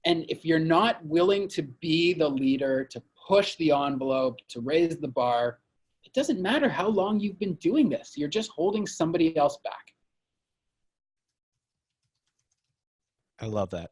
And if you're not willing to be the leader, to push the envelope, to raise the bar, it doesn't matter how long you've been doing this. You're just holding somebody else back. I love that.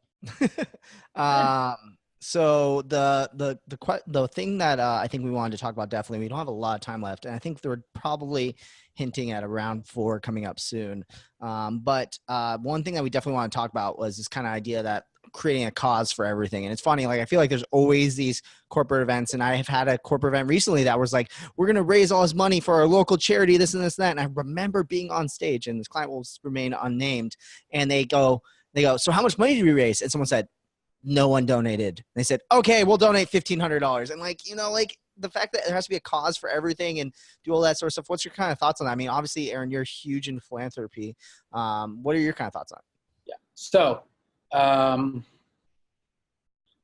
So the thing that I think we wanted to talk about, definitely, we don't have a lot of time left, and I think we're probably hinting at a round 4 coming up soon. But one thing that we definitely want to talk about was this kind of idea that creating a cause for everything. And it's funny, like I feel like there's always these corporate events, and I have had a corporate event recently that was like, we're going to raise all this money for our local charity, this and this and that. And I remember being on stage, and this client will remain unnamed, and they go, so how much money did we raise? And someone said, no one donated. And they said, okay, we'll donate $1,500. And like, you know, like the fact that there has to be a cause for everything and do all that sort of stuff. What's your kind of thoughts on that? I mean, obviously, Aaron, you're huge in philanthropy. What are your kind of thoughts on it? Yeah. So I'm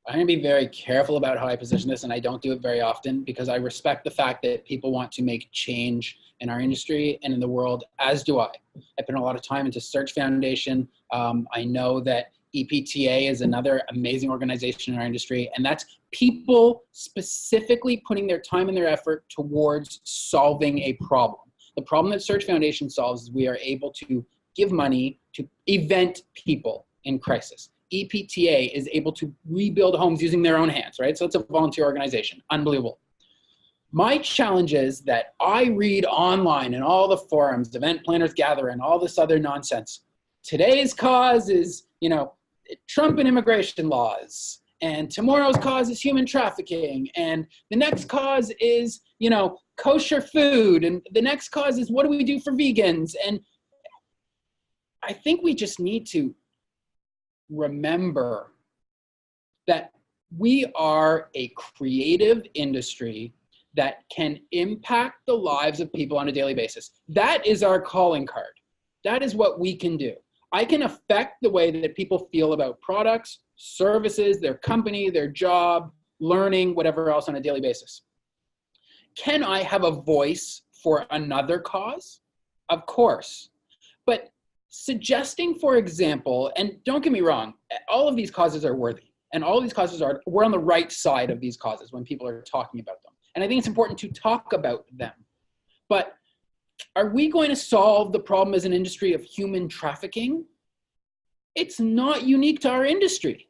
going to be very careful about how I position this, and I don't do it very often because I respect the fact that people want to make change in our industry and in the world, as do I. I put a lot of time into Search Foundation. I know that EPTA is another amazing organization in our industry, and that's people specifically putting their time and their effort towards solving a problem. The problem that Search Foundation solves is we are able to give money to event people in crisis. EPTA is able to rebuild homes using their own hands, right? So it's a volunteer organization. Unbelievable. My challenge is that I read online in all the forums, Event Planners Gather, and all this other nonsense. Today's cause is, you know, Trump and immigration laws, and tomorrow's cause is human trafficking, and the next cause is, you know, kosher food, and the next cause is what do we do for vegans? And I think we just need to remember that we are a creative industry that can impact the lives of people on a daily basis. That is our calling card. That is what we can do. I can affect the way that people feel about products, services, their company, their job, learning, whatever else on a daily basis. Can I have a voice for another cause? Of course. But suggesting, for example, and don't get me wrong, all of these causes are worthy. And all of these causes are, we're on the right side of these causes when people are talking about them. And I think it's important to talk about them. But are we going to solve the problem as an industry of human trafficking? It's not unique to our industry.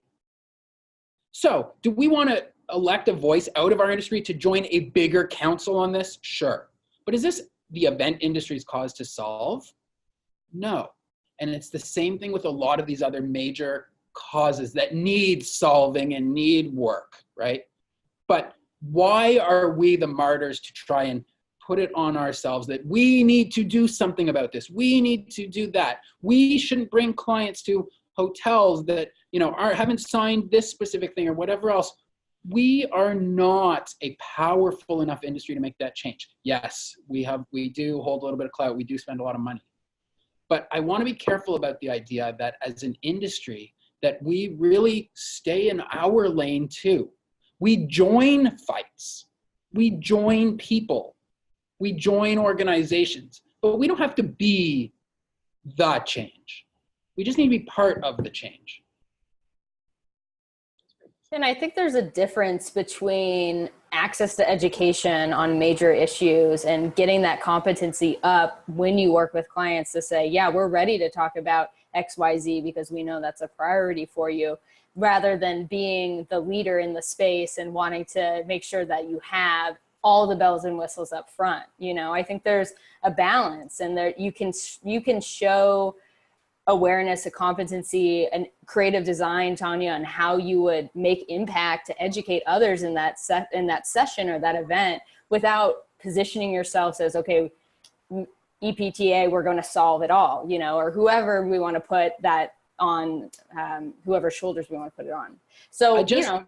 So do we want to elect a voice out of our industry to join a bigger council on this? Sure. But is this the event industry's cause to solve? No. And it's the same thing with a lot of these other major causes that need solving and need work, right? But why are we the martyrs to try and put it on ourselves that we need to do something about this? We need to do that. We shouldn't bring clients to hotels that, you know, haven't signed this specific thing or whatever else. We are not a powerful enough industry to make that change. Yes, we do hold a little bit of clout. We do spend a lot of money. But I want to be careful about the idea that as an industry, that we really stay in our lane too. We join fights. We join people. We join organizations. But we don't have to be the change. We just need to be part of the change. And I think there's a difference between access to education on major issues and getting that competency up when you work with clients to say, yeah, we're ready to talk about XYZ because we know that's a priority for you, rather than being the leader in the space and wanting to make sure that you have all the bells and whistles up front. You know, I think there's a balance, and there you can show awareness, a competency, and creative design, Tanya, on how you would make impact to educate others in that session or that event, without positioning yourself as, okay, EPTA, we're going to solve it all, you know, or whoever we want to put that on, whoever's shoulders we want to put it on. So, you know,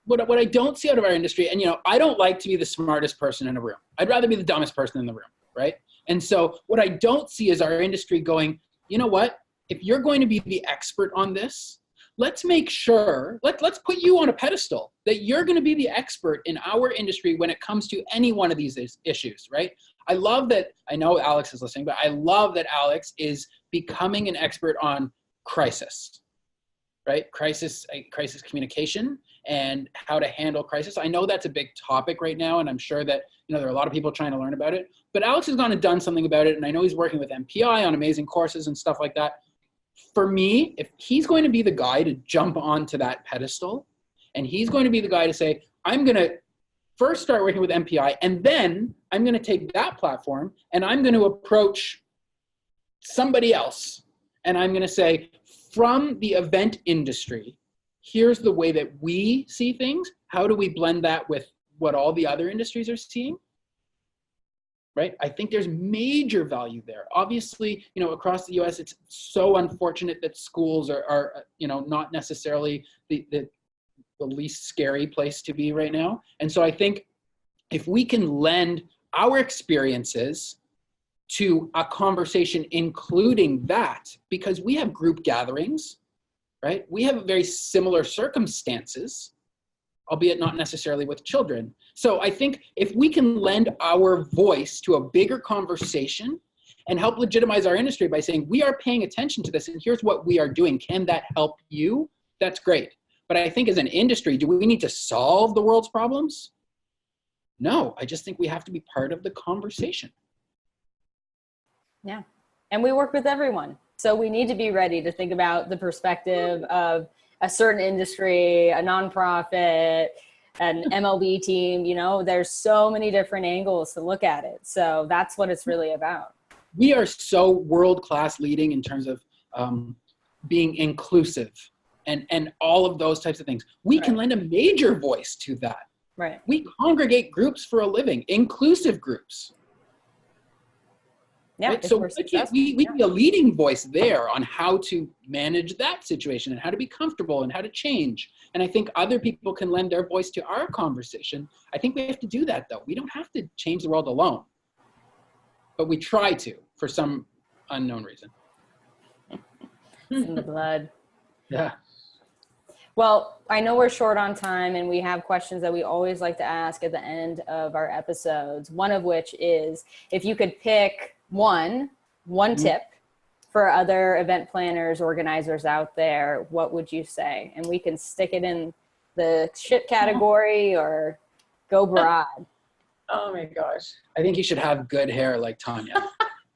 what I don't see out of our industry, and, you know, I don't like to be the smartest person in a room. I'd rather be the dumbest person in the room, right? And so what I don't see is our industry going, you know what? If you're going to be the expert on this, let's make sure, let's put you on a pedestal that you're going to be the expert in our industry when it comes to any one of these issues, right? I love that, I know Alex is listening, but I love that Alex is becoming an expert on crisis, right? Crisis communication and how to handle crisis. I know that's a big topic right now, and I'm sure that, you know, there are a lot of people trying to learn about it, but Alex has gone and done something about it, and I know he's working with MPI on amazing courses and stuff like that. For me, if he's going to be the guy to jump onto that pedestal, and he's going to be the guy to say, I'm going to first start working with MPI, and then I'm going to take that platform and I'm going to approach somebody else. And I'm going to say, from the event industry, here's the way that we see things. How do we blend that with what all the other industries are seeing? Right? I think there's major value there. Obviously, across the US, it's so unfortunate that schools are not necessarily the least scary place to be right now. And so I think if we can lend our experiences to a conversation including that, because we have group gatherings, right? We have very similar circumstances, albeit not necessarily with children. So I think if we can lend our voice to a bigger conversation and help legitimize our industry by saying, we are paying attention to this and here's what we are doing, can that help you? That's great. But I think as an industry, do we need to solve the world's problems? No, I just think we have to be part of the conversation. Yeah, and we work with everyone. So we need to be ready to think about the perspective of a certain industry, a nonprofit, an MLB team. There's so many different angles to look at it. So that's what it's really about. We are so world-class leading in terms of being inclusive and all of those types of things. We can lend a major voice to that. Right. We congregate groups for a living, inclusive groups. Yeah, right? So we be a leading voice there on how to manage that situation and how to be comfortable and how to change. And I think other people can lend their voice to our conversation. I think we have to do that, though. We don't have to change the world alone, but we try to for some unknown reason. It's in the blood. Yeah. Well, I know we're short on time and we have questions that we always like to ask at the end of our episodes. One of which is, if you could pick one tip for other event planners, organizers out there, what would you say? And we can stick it in the shit category or go broad. Oh my gosh. I think you should have good hair like Tanya.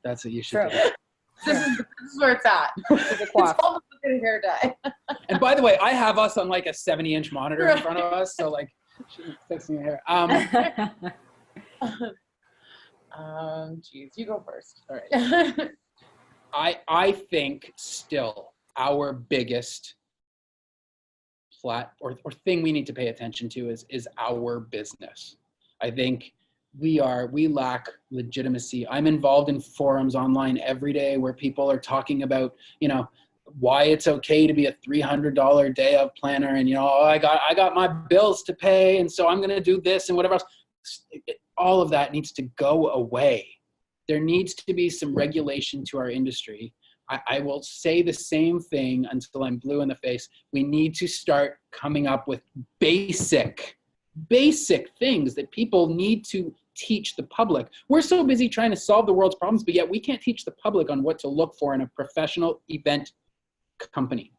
That's what you should do. This is where it's at. It's called the hair dye. And by the way, I have us on like a 70-inch monitor in front of us, so like she's fixing your hair. Geez, you go first. All right. I think still our biggest or thing we need to pay attention to is our business. I think we lack legitimacy. I'm involved in forums online every day where people are talking about, why it's okay to be a $300 day of planner, and I got my bills to pay, and so I'm going to do this and whatever else. All of that needs to go away. There needs to be some regulation to our industry. I will say the same thing until I'm blue in the face. We need to start coming up with basic things that people need to teach the public. We're so busy trying to solve the world's problems, but yet we can't teach the public on what to look for in a professional event company.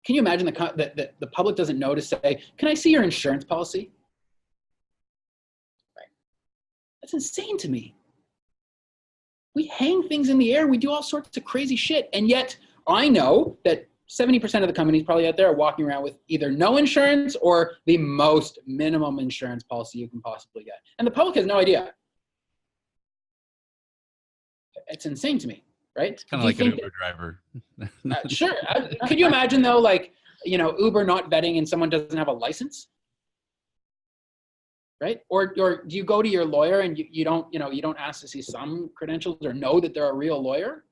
Can you imagine that the public doesn't know to say, can I see your insurance policy? Right. That's insane to me. We hang things in the air. We do all sorts of crazy shit. And yet I know that 70% of the companies probably out there are walking around with either no insurance or the most minimum insurance policy you can possibly get. And the public has no idea. It's insane to me, right? It's kind of like an Uber driver. Sure. Could you imagine though, like, Uber not vetting and someone doesn't have a license? Right? Or do you go to your lawyer and you don't ask to see some credentials or know that they're a real lawyer?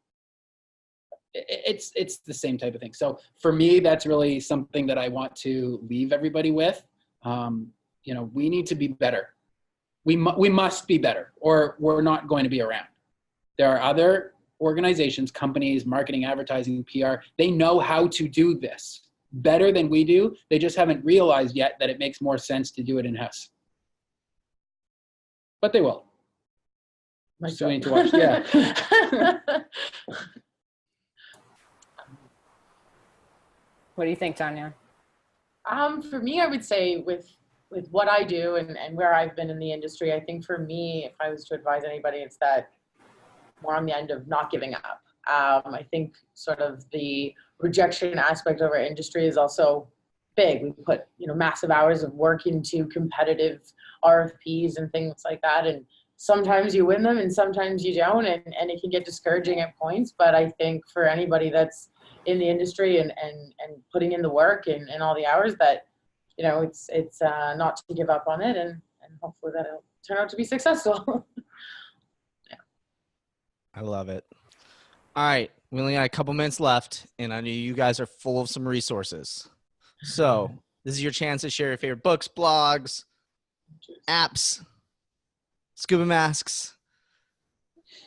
It's the same type of thing. So for me, that's really something that I want to leave everybody with. We need to be better. We must be better, or we're not going to be around. There are other organizations, companies, marketing, advertising, PR. They know how to do this better than we do. They just haven't realized yet that it makes more sense to do it in-house. But they will. So we need to watch. Yeah. What do you think, Tanya? For me, I would say with what I do and where I've been in the industry, I think for me, if I was to advise anybody, it's that more on the end of not giving up. I think sort of the rejection aspect of our industry is also big. We put, massive hours of work into competitive RFPs and things like that. And sometimes you win them and sometimes you don't. And it can get discouraging at points. But I think for anybody that's in the industry and putting in the work and all the hours that, you know, it's not to give up on it, and hopefully that'll turn out to be successful. Yeah. I love it. All right. We only got a couple minutes left, and I know you guys are full of some resources. So this is your chance to share your favorite books, blogs, apps, scuba masks.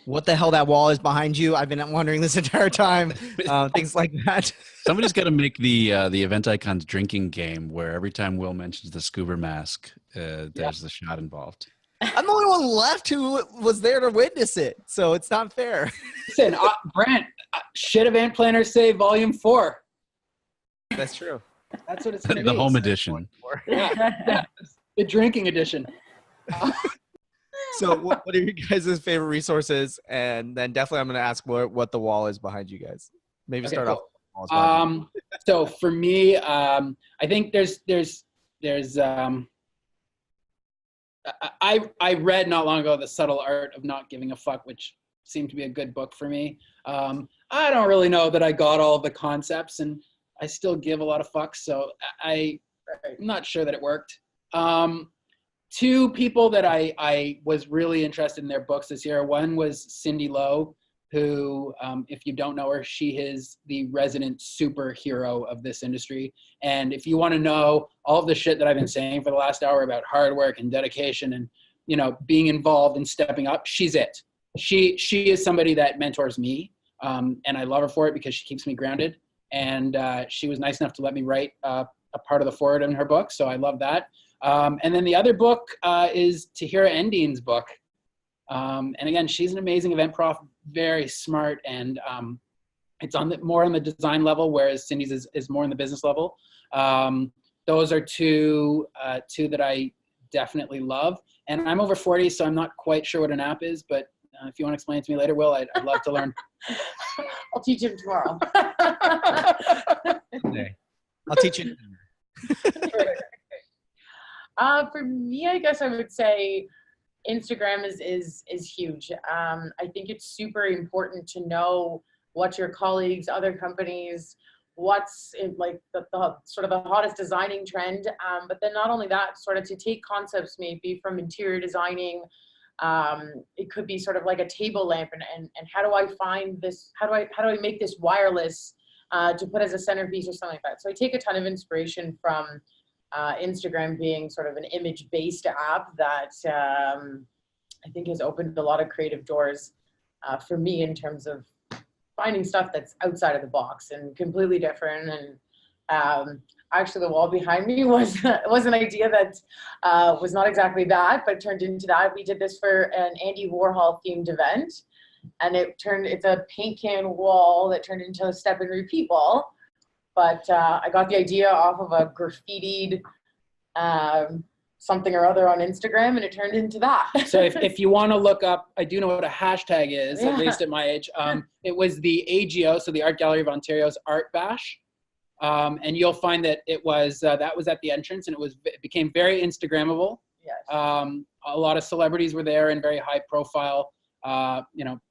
What the hell that wall is behind you? I've been wondering this entire time. Things like that. Somebody's got to make the EventIcons drinking game where every time Will mentions the scuba mask, there's the shot involved. I'm the only one left who was there to witness it, so it's not fair. Listen, Brandt, Shit Event Planners Say Volume 4. That's true. That's what it's going to be. The home edition. Yeah, the drinking edition. So what are you guys' favorite resources? And then definitely I'm going to ask what the wall is behind you guys. Maybe start off. So for me, I think there's I read not long ago The Subtle Art of Not Giving a Fuck, which seemed to be a good book for me. I don't really know that I got all of the concepts, and I still give a lot of fucks, so I'm not sure that it worked. Two people that I was really interested in their books this year. One was Cindy Lowe, who, if you don't know her, she is the resident superhero of this industry. And if you want to know all of the shit that I've been saying for the last hour about hard work and dedication and, you know, being involved and stepping up, she's it. She is somebody that mentors me, and I love her for it because she keeps me grounded. And she was nice enough to let me write a part of the foreword in her book, so I love that. And then the other book is Tahira Endine's book. And again, she's an amazing event prof, very smart, and it's more on the design level, whereas Cindy's is more on the business level. Those are two that I definitely love. And I'm over 40, so I'm not quite sure what an app is, but if you want to explain it to me later, Will, I'd love to learn. I'll teach him tomorrow. I'll teach you. For me, I guess I would say Instagram is huge. I think it's super important to know what your colleagues, other companies, what's in like the sort of the hottest designing trend. But then not only that, sort of to take concepts maybe from interior designing. It could be sort of like a table lamp and how do I find this? How do I make this wireless to put as a centerpiece or something like that? So I take a ton of inspiration from Instagram being sort of an image-based app that I think has opened a lot of creative doors for me in terms of finding stuff that's outside of the box and completely different. And actually the wall behind me was an idea that was not exactly that, but turned into that. We did this for an Andy Warhol themed event, and it's a paint can wall that turned into a step and repeat wall. But I got the idea off of a graffitied something or other on Instagram, and it turned into that. So if you want to look up, I do know what a hashtag is, at least at my age. It was the AGO, so the Art Gallery of Ontario's Art Bash. And you'll find that it was that was at the entrance, and it became very Instagrammable. Yes. A lot of celebrities were there and very high profile,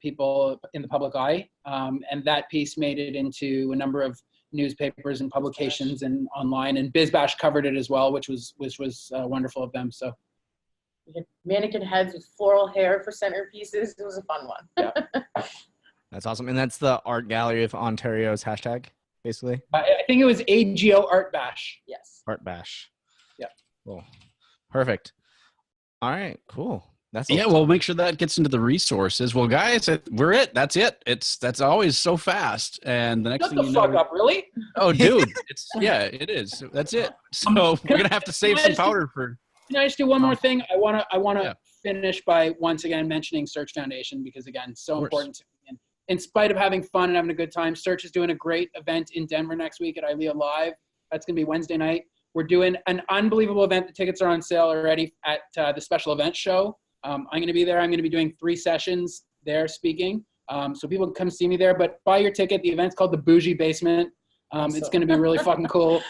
people in the public eye. And that piece made it into a number of newspapers and publications and online, and BizBash covered it as well, which was wonderful of them. So we had mannequin heads with floral hair for centerpieces. It was a fun one. Yeah. That's awesome. And that's the Art Gallery of Ontario's hashtag, basically? I think it was AGO Art Bash. Yes. Art Bash. Yeah. Cool. Perfect. All right, cool. We'll make sure that gets into the resources. Well, guys, That's it. That's always so fast. And the next thing you know, up, really? Oh, dude, it is. That's it. So we're gonna have to save some powder for. Can I just do one more thing? I wanna finish by once again mentioning Search Foundation, because again, so important to me. In spite of having fun and having a good time, Search is doing a great event in Denver next week at ILEA Live. That's gonna be Wednesday night. We're doing an unbelievable event. The tickets are on sale already at the special event show. I'm going to be there. I'm going to be doing 3 sessions there speaking. So people can come see me there, but buy your ticket. The event's called The Bougie Basement. It's going to be really fucking cool.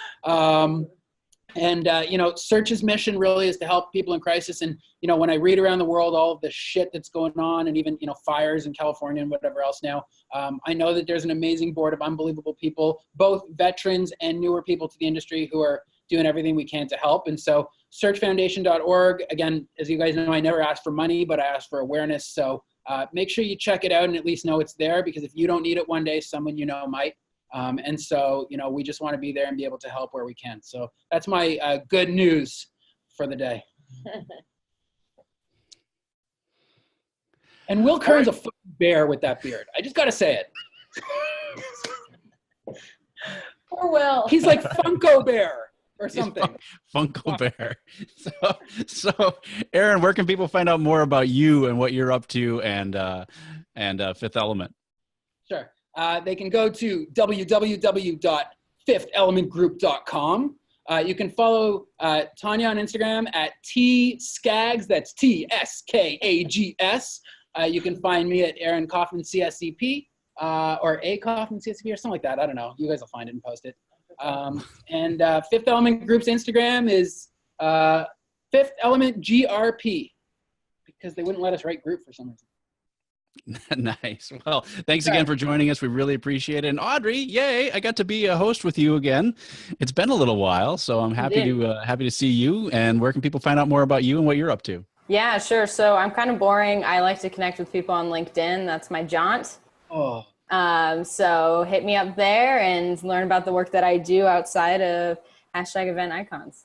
And, Search's mission really is to help people in crisis. And, when I read around the world, all of the shit that's going on and even, fires in California and whatever else now, I know that there's an amazing board of unbelievable people, both veterans and newer people to the industry who are doing everything we can to help. And so searchfoundation.org, again, as you guys know, I never ask for money, but I ask for awareness. So make sure you check it out and at least know it's there, because if you don't need it one day, someone might. And so, we just want to be there and be able to help where we can. So that's my good news for the day. And Will Kern's a fucking bear with that beard. I just got to say it. Poor Will. He's like Funko Bear or something. Funko Bear. So Aaron, where can people find out more about you and what you're up to and Fifth Element? Sure. They can go to www.fifthelementgroup.com. You can follow Tanya on Instagram at tskags. That's TSKAGS. You can find me at Aaron Kaufman CSCP or A Kaufman CSCP or something like that. I don't know. You guys will find it and post it. And Fifth Element Group's Instagram is Fifth Element GRP, because they wouldn't let us write group for some reason. Nice. Well, thanks again for joining us. We really appreciate it. And Audrey, yay! I got to be a host with you again. It's been a little while, so I'm happy to see you. And where can people find out more about you and what you're up to? Yeah, sure. So I'm kind of boring. I like to connect with people on LinkedIn. That's my jaunt. Oh. So hit me up there and learn about the work that I do outside of #EventIcons.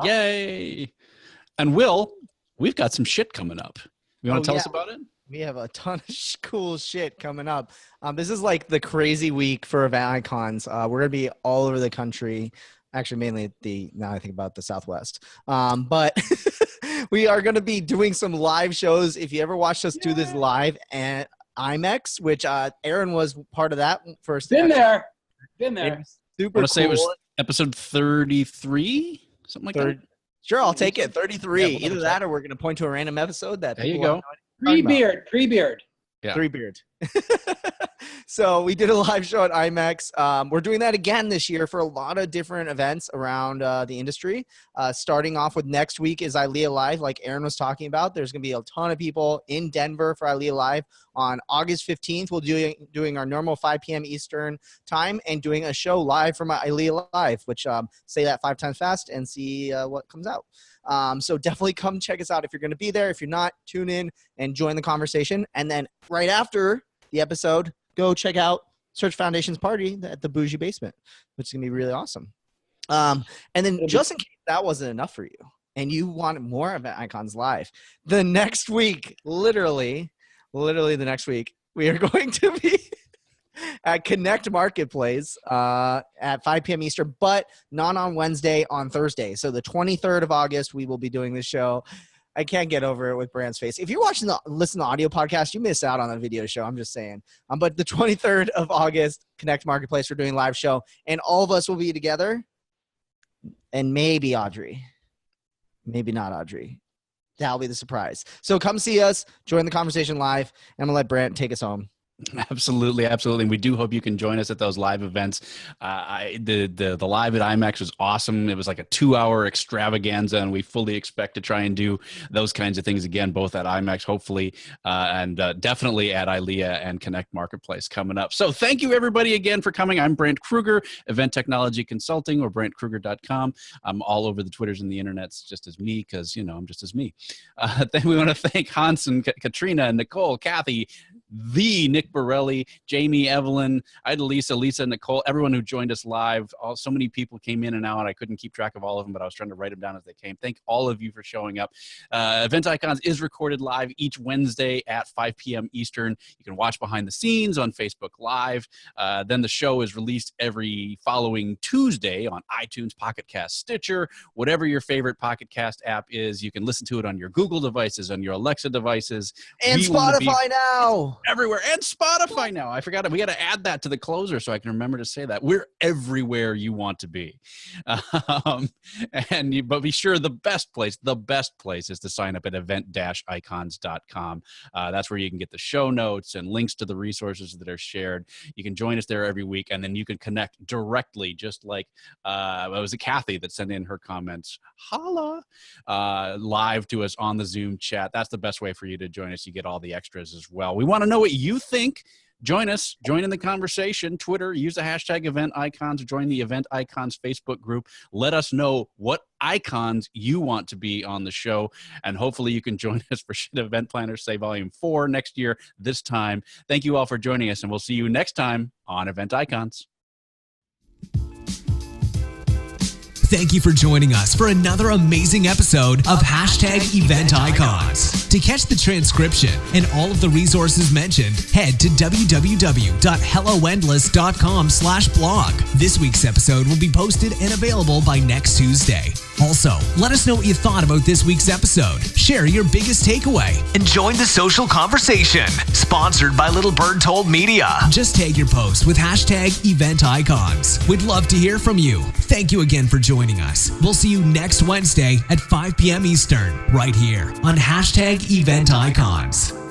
Yay! And Will, we've got some shit coming up. You want to tell us about it? We have a ton of cool shit coming up. This is like the crazy week for EventIcons. We're going to be all over the country, actually mainly now I think about the Southwest. But we are going to be doing some live shows. If you ever watched us do this live at IMEX, which Aaron was part of that first. Been there. Super cool. Say it was episode 33, something like that. Sure, I'll take it. 33. Yeah, Either that or we're going to point to a random episode that. There you go. Pre-beard. Yeah. 3 beard. So we did a live show at IMEX. We're doing that again this year for a lot of different events around the industry. Starting off with next week is ILEA Live, like Aaron was talking about. There's going to be a ton of people in Denver for ILEA Live. On August 15th, we'll be doing our normal 5 p.m. Eastern time and doing a show live from ILEA Live, which say that 5 times fast and see what comes out. So definitely come check us out if you're going to be there. If you're not, tune in and join the conversation. And then right after the episode, go check out Search Foundation's party at the Bougie Basement, which is going to be really awesome. And then just in case that wasn't enough for you and you want more EventIcons live, the next week, literally the next week, we are going to be at Connect Marketplace at 5 p.m. Eastern, but not on Wednesday, on Thursday. So the 23rd of August, we will be doing this show. I can't get over it with Brandt's face. If you're listen to the audio podcast, you miss out on the video show. I'm just saying. But the 23rd of August, Connect Marketplace, we're doing a live show, and all of us will be together. And maybe Audrey, maybe not Audrey. That'll be the surprise. So come see us, join the conversation live. I'm gonna let Brandt take us home. Absolutely. And we do hope you can join us at those live events. The live at IMEX was awesome. It was like a 2-hour extravaganza, and we fully expect to try and do those kinds of things again, both at IMEX, hopefully, and definitely at ILEA and Connect Marketplace coming up. So thank you, everybody, again for coming. I'm Brandt Kruger, Event Technology Consulting, or BrandtKruger.com. I'm all over the Twitters and the internets just as me, because, I'm just as me. Then we want to thank Hans and Katrina and Nicole, Kathy, the Nick Borelli, Jamie, Evelyn, Lisa, Nicole, everyone who joined us live. So many people came in and out. I couldn't keep track of all of them, but I was trying to write them down as they came. Thank all of you for showing up. EventIcons is recorded live each Wednesday at 5 p.m. Eastern. You can watch behind the scenes on Facebook Live. Then the show is released every following Tuesday on iTunes, Pocket Cast, Stitcher, whatever your favorite Pocket Cast app is. You can listen to it on your Google devices, on your Alexa devices. And Spotify now. everywhere. And Spotify now. I forgot it. We got to add that to the closer so I can remember to say that. We're everywhere you want to be. But be sure the best place is to sign up at event-icons.com. That's where you can get the show notes and links to the resources that are shared. You can join us there every week, and then you can connect directly, just like it was Kathy that sent in her comments. Holla! Live to us on the Zoom chat. That's the best way for you to join us. You get all the extras as well. We want to know what you think. Join us. Join in the conversation. Twitter, use the hashtag EventIcons, or join the EventIcons Facebook group. Let us know what icons you want to be on the show, and hopefully you can join us for Shit Event Planners Say Volume 4 next year, this time. Thank you all for joining us, and we'll see you next time on EventIcons. Thank you for joining us for another amazing episode of #EventIcons. To catch the transcription and all of the resources mentioned, head to www.helloendless.com/blog. This week's episode will be posted and available by next Tuesday. Also, let us know what you thought about this week's episode. Share your biggest takeaway and join the social conversation. Sponsored by Little Bird Told Media. Just tag your post with #EventIcons. We'd love to hear from you. Thank you again for joining us. We'll see you next Wednesday at 5 p.m. Eastern, right here on #EventIcons.